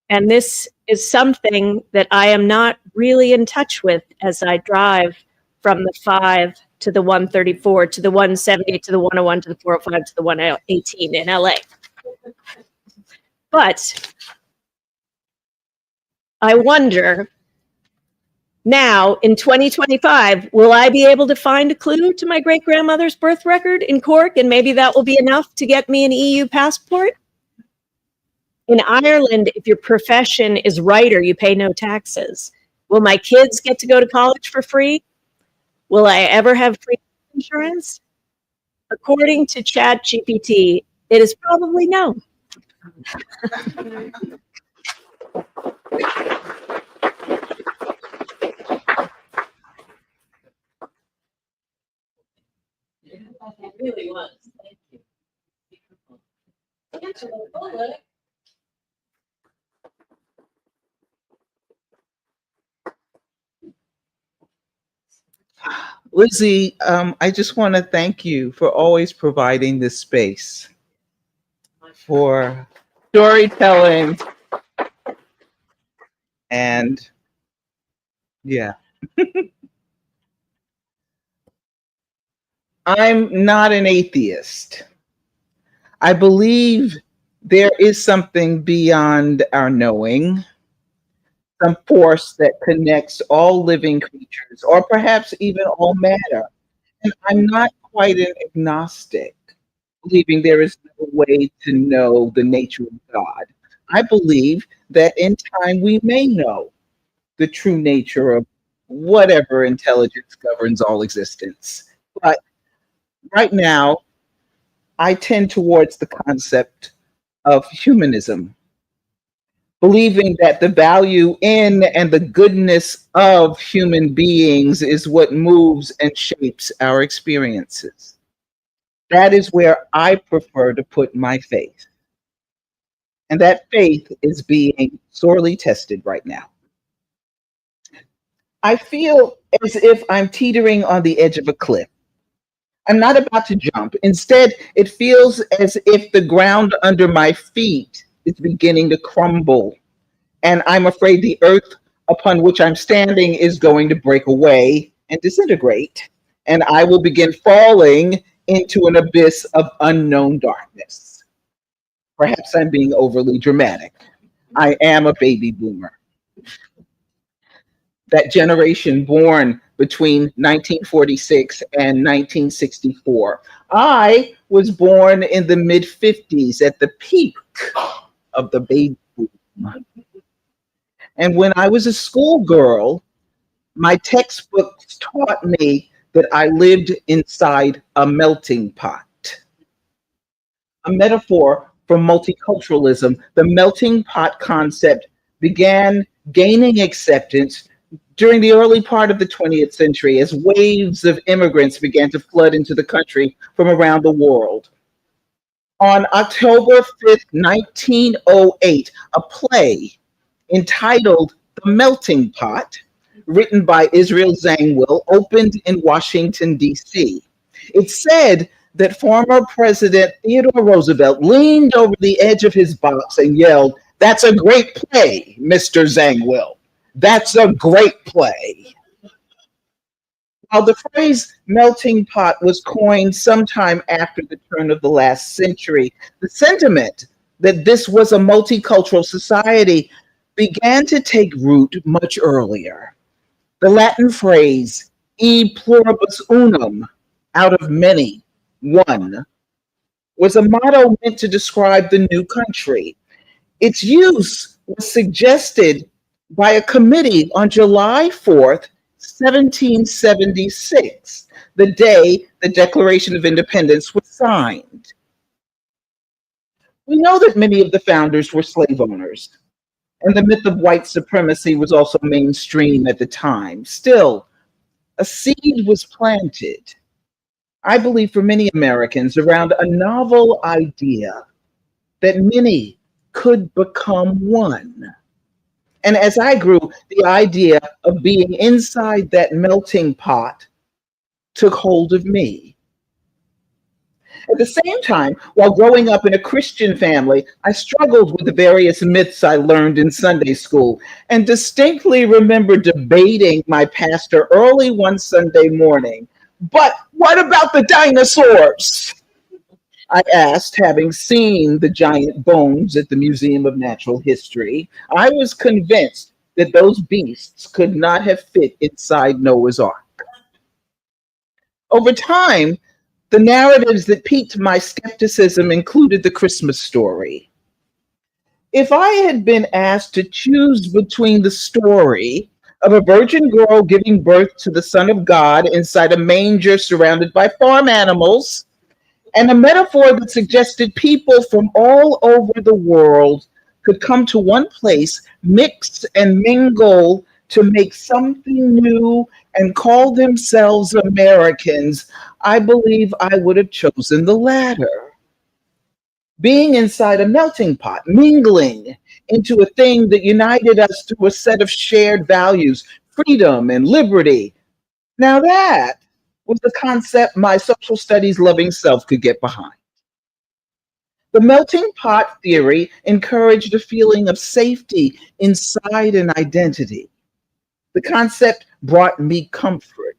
And this is something that I am not really in touch with as I drive from the 5 to the 134 to the 170 to the 101 to the 405 to the 118 in LA. But I wonder now in 2025, will I be able to find a clue to my great-grandmother's birth record in Cork, and maybe that will be enough to get me an EU passport? In Ireland, if your profession is writer, you pay no taxes. Will my kids get to go to college for free? Will I ever have free insurance? According to ChatGPT, it is probably no. It really was. Thank you. Angela Bullock. Lizzie, I just want to thank you for always providing this space for storytelling. And yeah, I'm not an atheist. I believe there is something beyond our knowing, some force that connects all living creatures, or perhaps even all matter. And I'm not quite an agnostic, believing there is no way to know the nature of God. I believe that in time we may know the true nature of whatever intelligence governs all existence. But right now, I tend towards the concept of humanism, believing that the value in and the goodness of human beings is what moves and shapes our experiences. That is where I prefer to put my faith. And that faith is being sorely tested right now. I feel as if I'm teetering on the edge of a cliff. I'm not about to jump. Instead, it feels as if the ground under my feet is beginning to crumble, and I'm afraid the earth upon which I'm standing is going to break away and disintegrate, and I will begin falling into an abyss of unknown darkness. Perhaps I'm being overly dramatic. I am a baby boomer. That generation born between 1946 and 1964. I was born in the mid-50s at the peak of the baby boom. And when I was a schoolgirl, my textbooks taught me that I lived inside a melting pot. A metaphor for multiculturalism, the melting pot concept began gaining acceptance during the early part of the 20th century as waves of immigrants began to flood into the country from around the world. On October 5th, 1908, a play entitled The Melting Pot written by Israel Zangwill, opened in Washington, D.C. It said that former President Theodore Roosevelt leaned over the edge of his box and yelled, "That's a great play, Mr. Zangwill. That's a great play." While the phrase melting pot was coined sometime after the turn of the last century, the sentiment that this was a multicultural society began to take root much earlier. The Latin phrase, e pluribus unum, out of many, one, was a motto meant to describe the new country. Its use was suggested by a committee on July 4th, 1776, the day the Declaration of Independence was signed. We know that many of the founders were slave owners, and the myth of white supremacy was also mainstream at the time. Still, a seed was planted, I believe, for many Americans around a novel idea that many could become one. And as I grew, the idea of being inside that melting pot took hold of me. At the same time, while growing up in a Christian family, I struggled with the various myths I learned in Sunday school and distinctly remember debating my pastor early one Sunday morning. "But what about the dinosaurs?" I asked, having seen the giant bones at the Museum of Natural History. I was convinced that those beasts could not have fit inside Noah's Ark. Over time, the narratives that piqued my skepticism included the Christmas story. If I had been asked to choose between the story of a virgin girl giving birth to the Son of God inside a manger surrounded by farm animals, and a metaphor that suggested people from all over the world could come to one place, mix and mingle to make something new and call themselves Americans, I believe I would have chosen the latter. Being inside a melting pot, mingling into a thing that united us through a set of shared values, freedom and liberty. Now that was the concept my social studies loving self could get behind. The melting pot theory encouraged a feeling of safety inside an identity. The concept brought me comfort.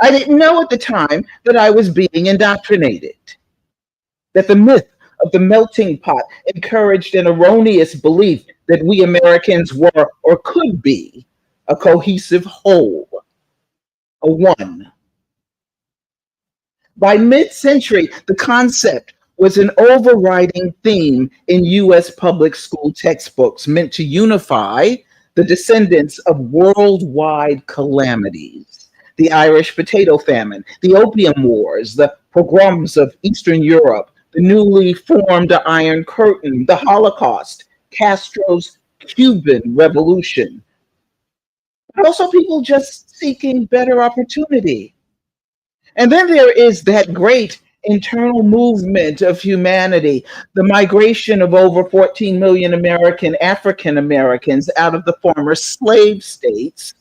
I didn't know at the time that I was being indoctrinated, that the myth of the melting pot encouraged an erroneous belief that we Americans were or could be a cohesive whole, a one. By mid-century, the concept was an overriding theme in U.S. public school textbooks meant to unify the descendants of worldwide calamities: the Irish potato famine, the Opium Wars, the pogroms of Eastern Europe, the newly formed Iron Curtain, the Holocaust, Castro's Cuban Revolution, but also people just seeking better opportunity. And then there is that great internal movement of humanity, the migration of over 14 million African Americans out of the former slave states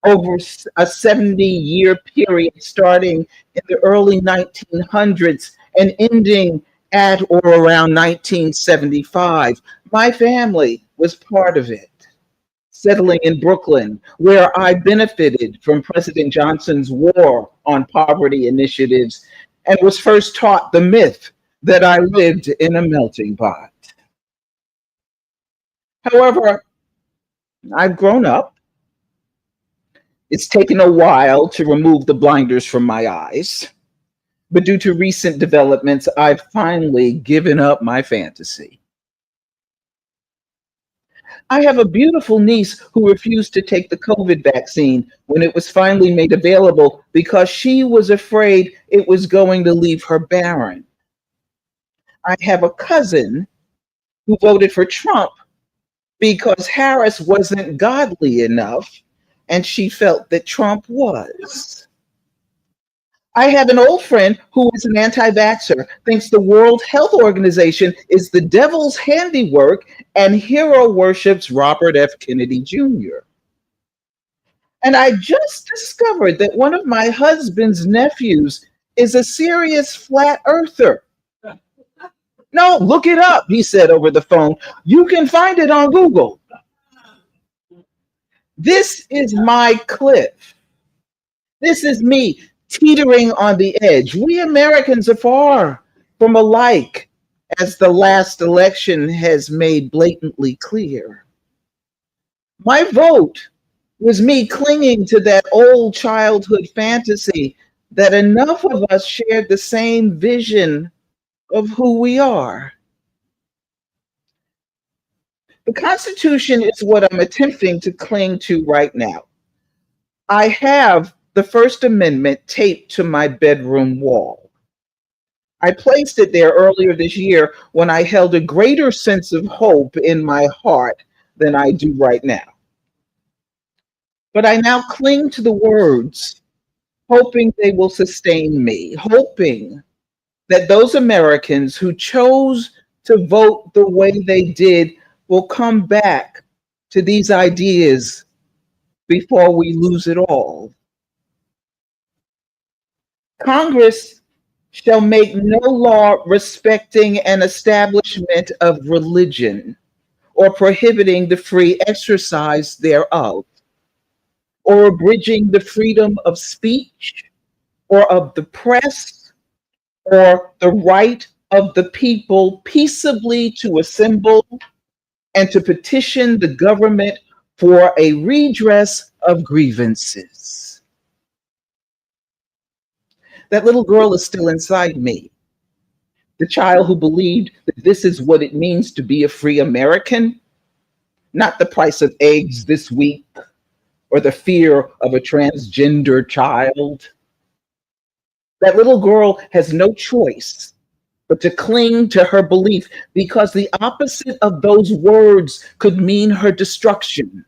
over a 70-year period starting in the early 1900s and ending at or around 1975. My family was part of it, settling in Brooklyn, where I benefited from President Johnson's war on poverty initiatives and was first taught the myth that I lived in a melting pot. However, I've grown up. It's taken a while to remove the blinders from my eyes, but due to recent developments, I've finally given up my fantasy. I have a beautiful niece who refused to take the COVID vaccine when it was finally made available because she was afraid it was going to leave her barren. I have a cousin who voted for Trump because Harris wasn't godly enough and she felt that Trump was. I have an old friend who is an anti-vaxxer, thinks the World Health Organization is the devil's handiwork, and hero worships Robert F. Kennedy Jr. And I just discovered that one of my husband's nephews is a serious flat earther. No, look it up, he said over the phone. You can find it on Google. This is my cliff. This is me teetering on the edge. We Americans are far from alike, as the last election has made blatantly clear. My vote was me clinging to that old childhood fantasy that enough of us shared the same vision of who we are. The Constitution is what I'm attempting to cling to right now. I have the First Amendment taped to my bedroom wall. I placed it there earlier this year when I held a greater sense of hope in my heart than I do right now. But I now cling to the words, hoping they will sustain me, hoping that those Americans who chose to vote the way they did will come back to these ideas before we lose it all. Congress shall make no law respecting an establishment of religion or prohibiting the free exercise thereof, or abridging the freedom of speech or of the press or the right of the people peaceably to assemble and to petition the government for a redress of grievances. That little girl is still inside me. The child who believed that this is what it means to be a free American, not the price of eggs this week or the fear of a transgender child. That little girl has no choice but to cling to her belief, because the opposite of those words could mean her destruction.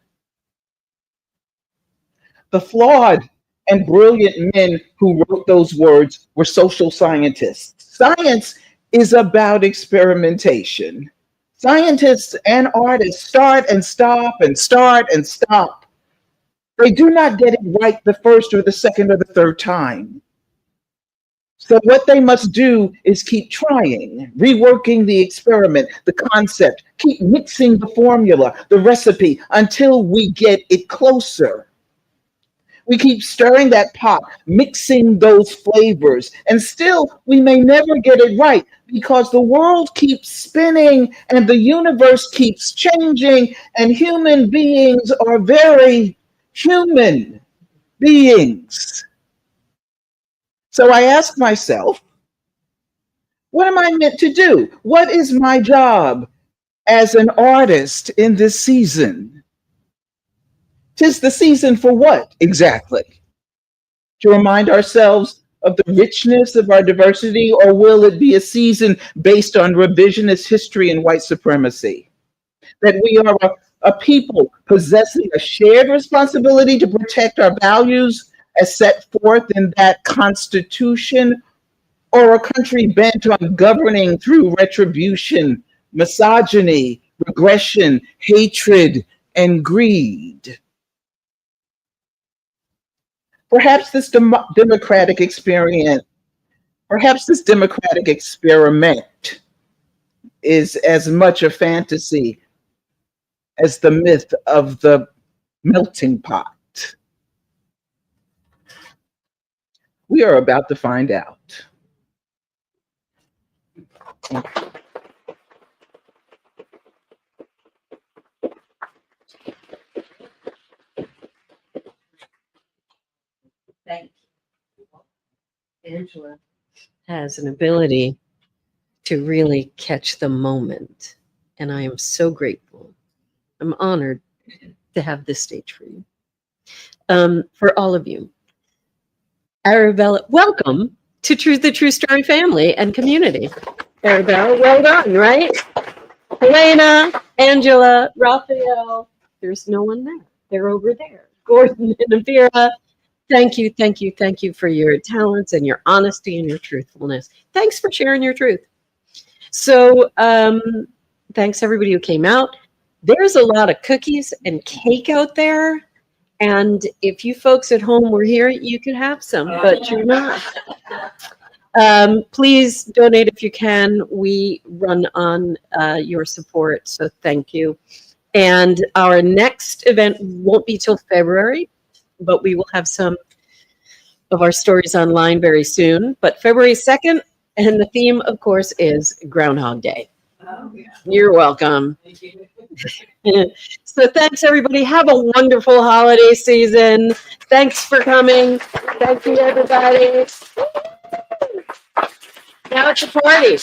The flawed and brilliant men who wrote those words were social scientists. Science is about experimentation. Scientists and artists start and stop and start and stop. They do not get it right the first or the second or the third time. So what they must do is keep trying, reworking the experiment, the concept, keep mixing the formula, the recipe, until we get it closer. We keep stirring that pot, mixing those flavors, and still we may never get it right because the world keeps spinning and the universe keeps changing, and human beings are very human beings. So I ask myself, what am I meant to do? What is my job as an artist in this season? 'Tis the season for what exactly? To remind ourselves of the richness of our diversity, or will it be a season based on revisionist history and white supremacy? That we are a people possessing a shared responsibility to protect our values as set forth in that Constitution, or a country bent on governing through retribution, misogyny, regression, hatred, and greed? Perhaps this democratic experiment is as much a fantasy as the myth of the melting pot. We are about to find out. Thank you. Angela has an ability to really catch the moment, and I am so grateful. I'm honored to have this stage for you. For all of you. Arabella, welcome to the True Story family and community. Arabella, well done, right? Helena, Angela, Rafeal. There's no one there. They're over there. Gordon and Abira. Thank you, thank you, thank you for your talents and your honesty and your truthfulness. Thanks for sharing your truth. So thanks everybody who came out. There's a lot of cookies and cake out there. And if you folks at home were here, you could have some, but you're not. Please donate if you can. We run on your support, so thank you. And our next event won't be till February, but we will have some of our stories online very soon. But February 2nd, and the theme, of course, is Groundhog Day. Oh, yeah. You're welcome. Thank you. So thanks, everybody. Have a wonderful holiday season. Thanks for coming. Thank you, everybody. Now it's a party.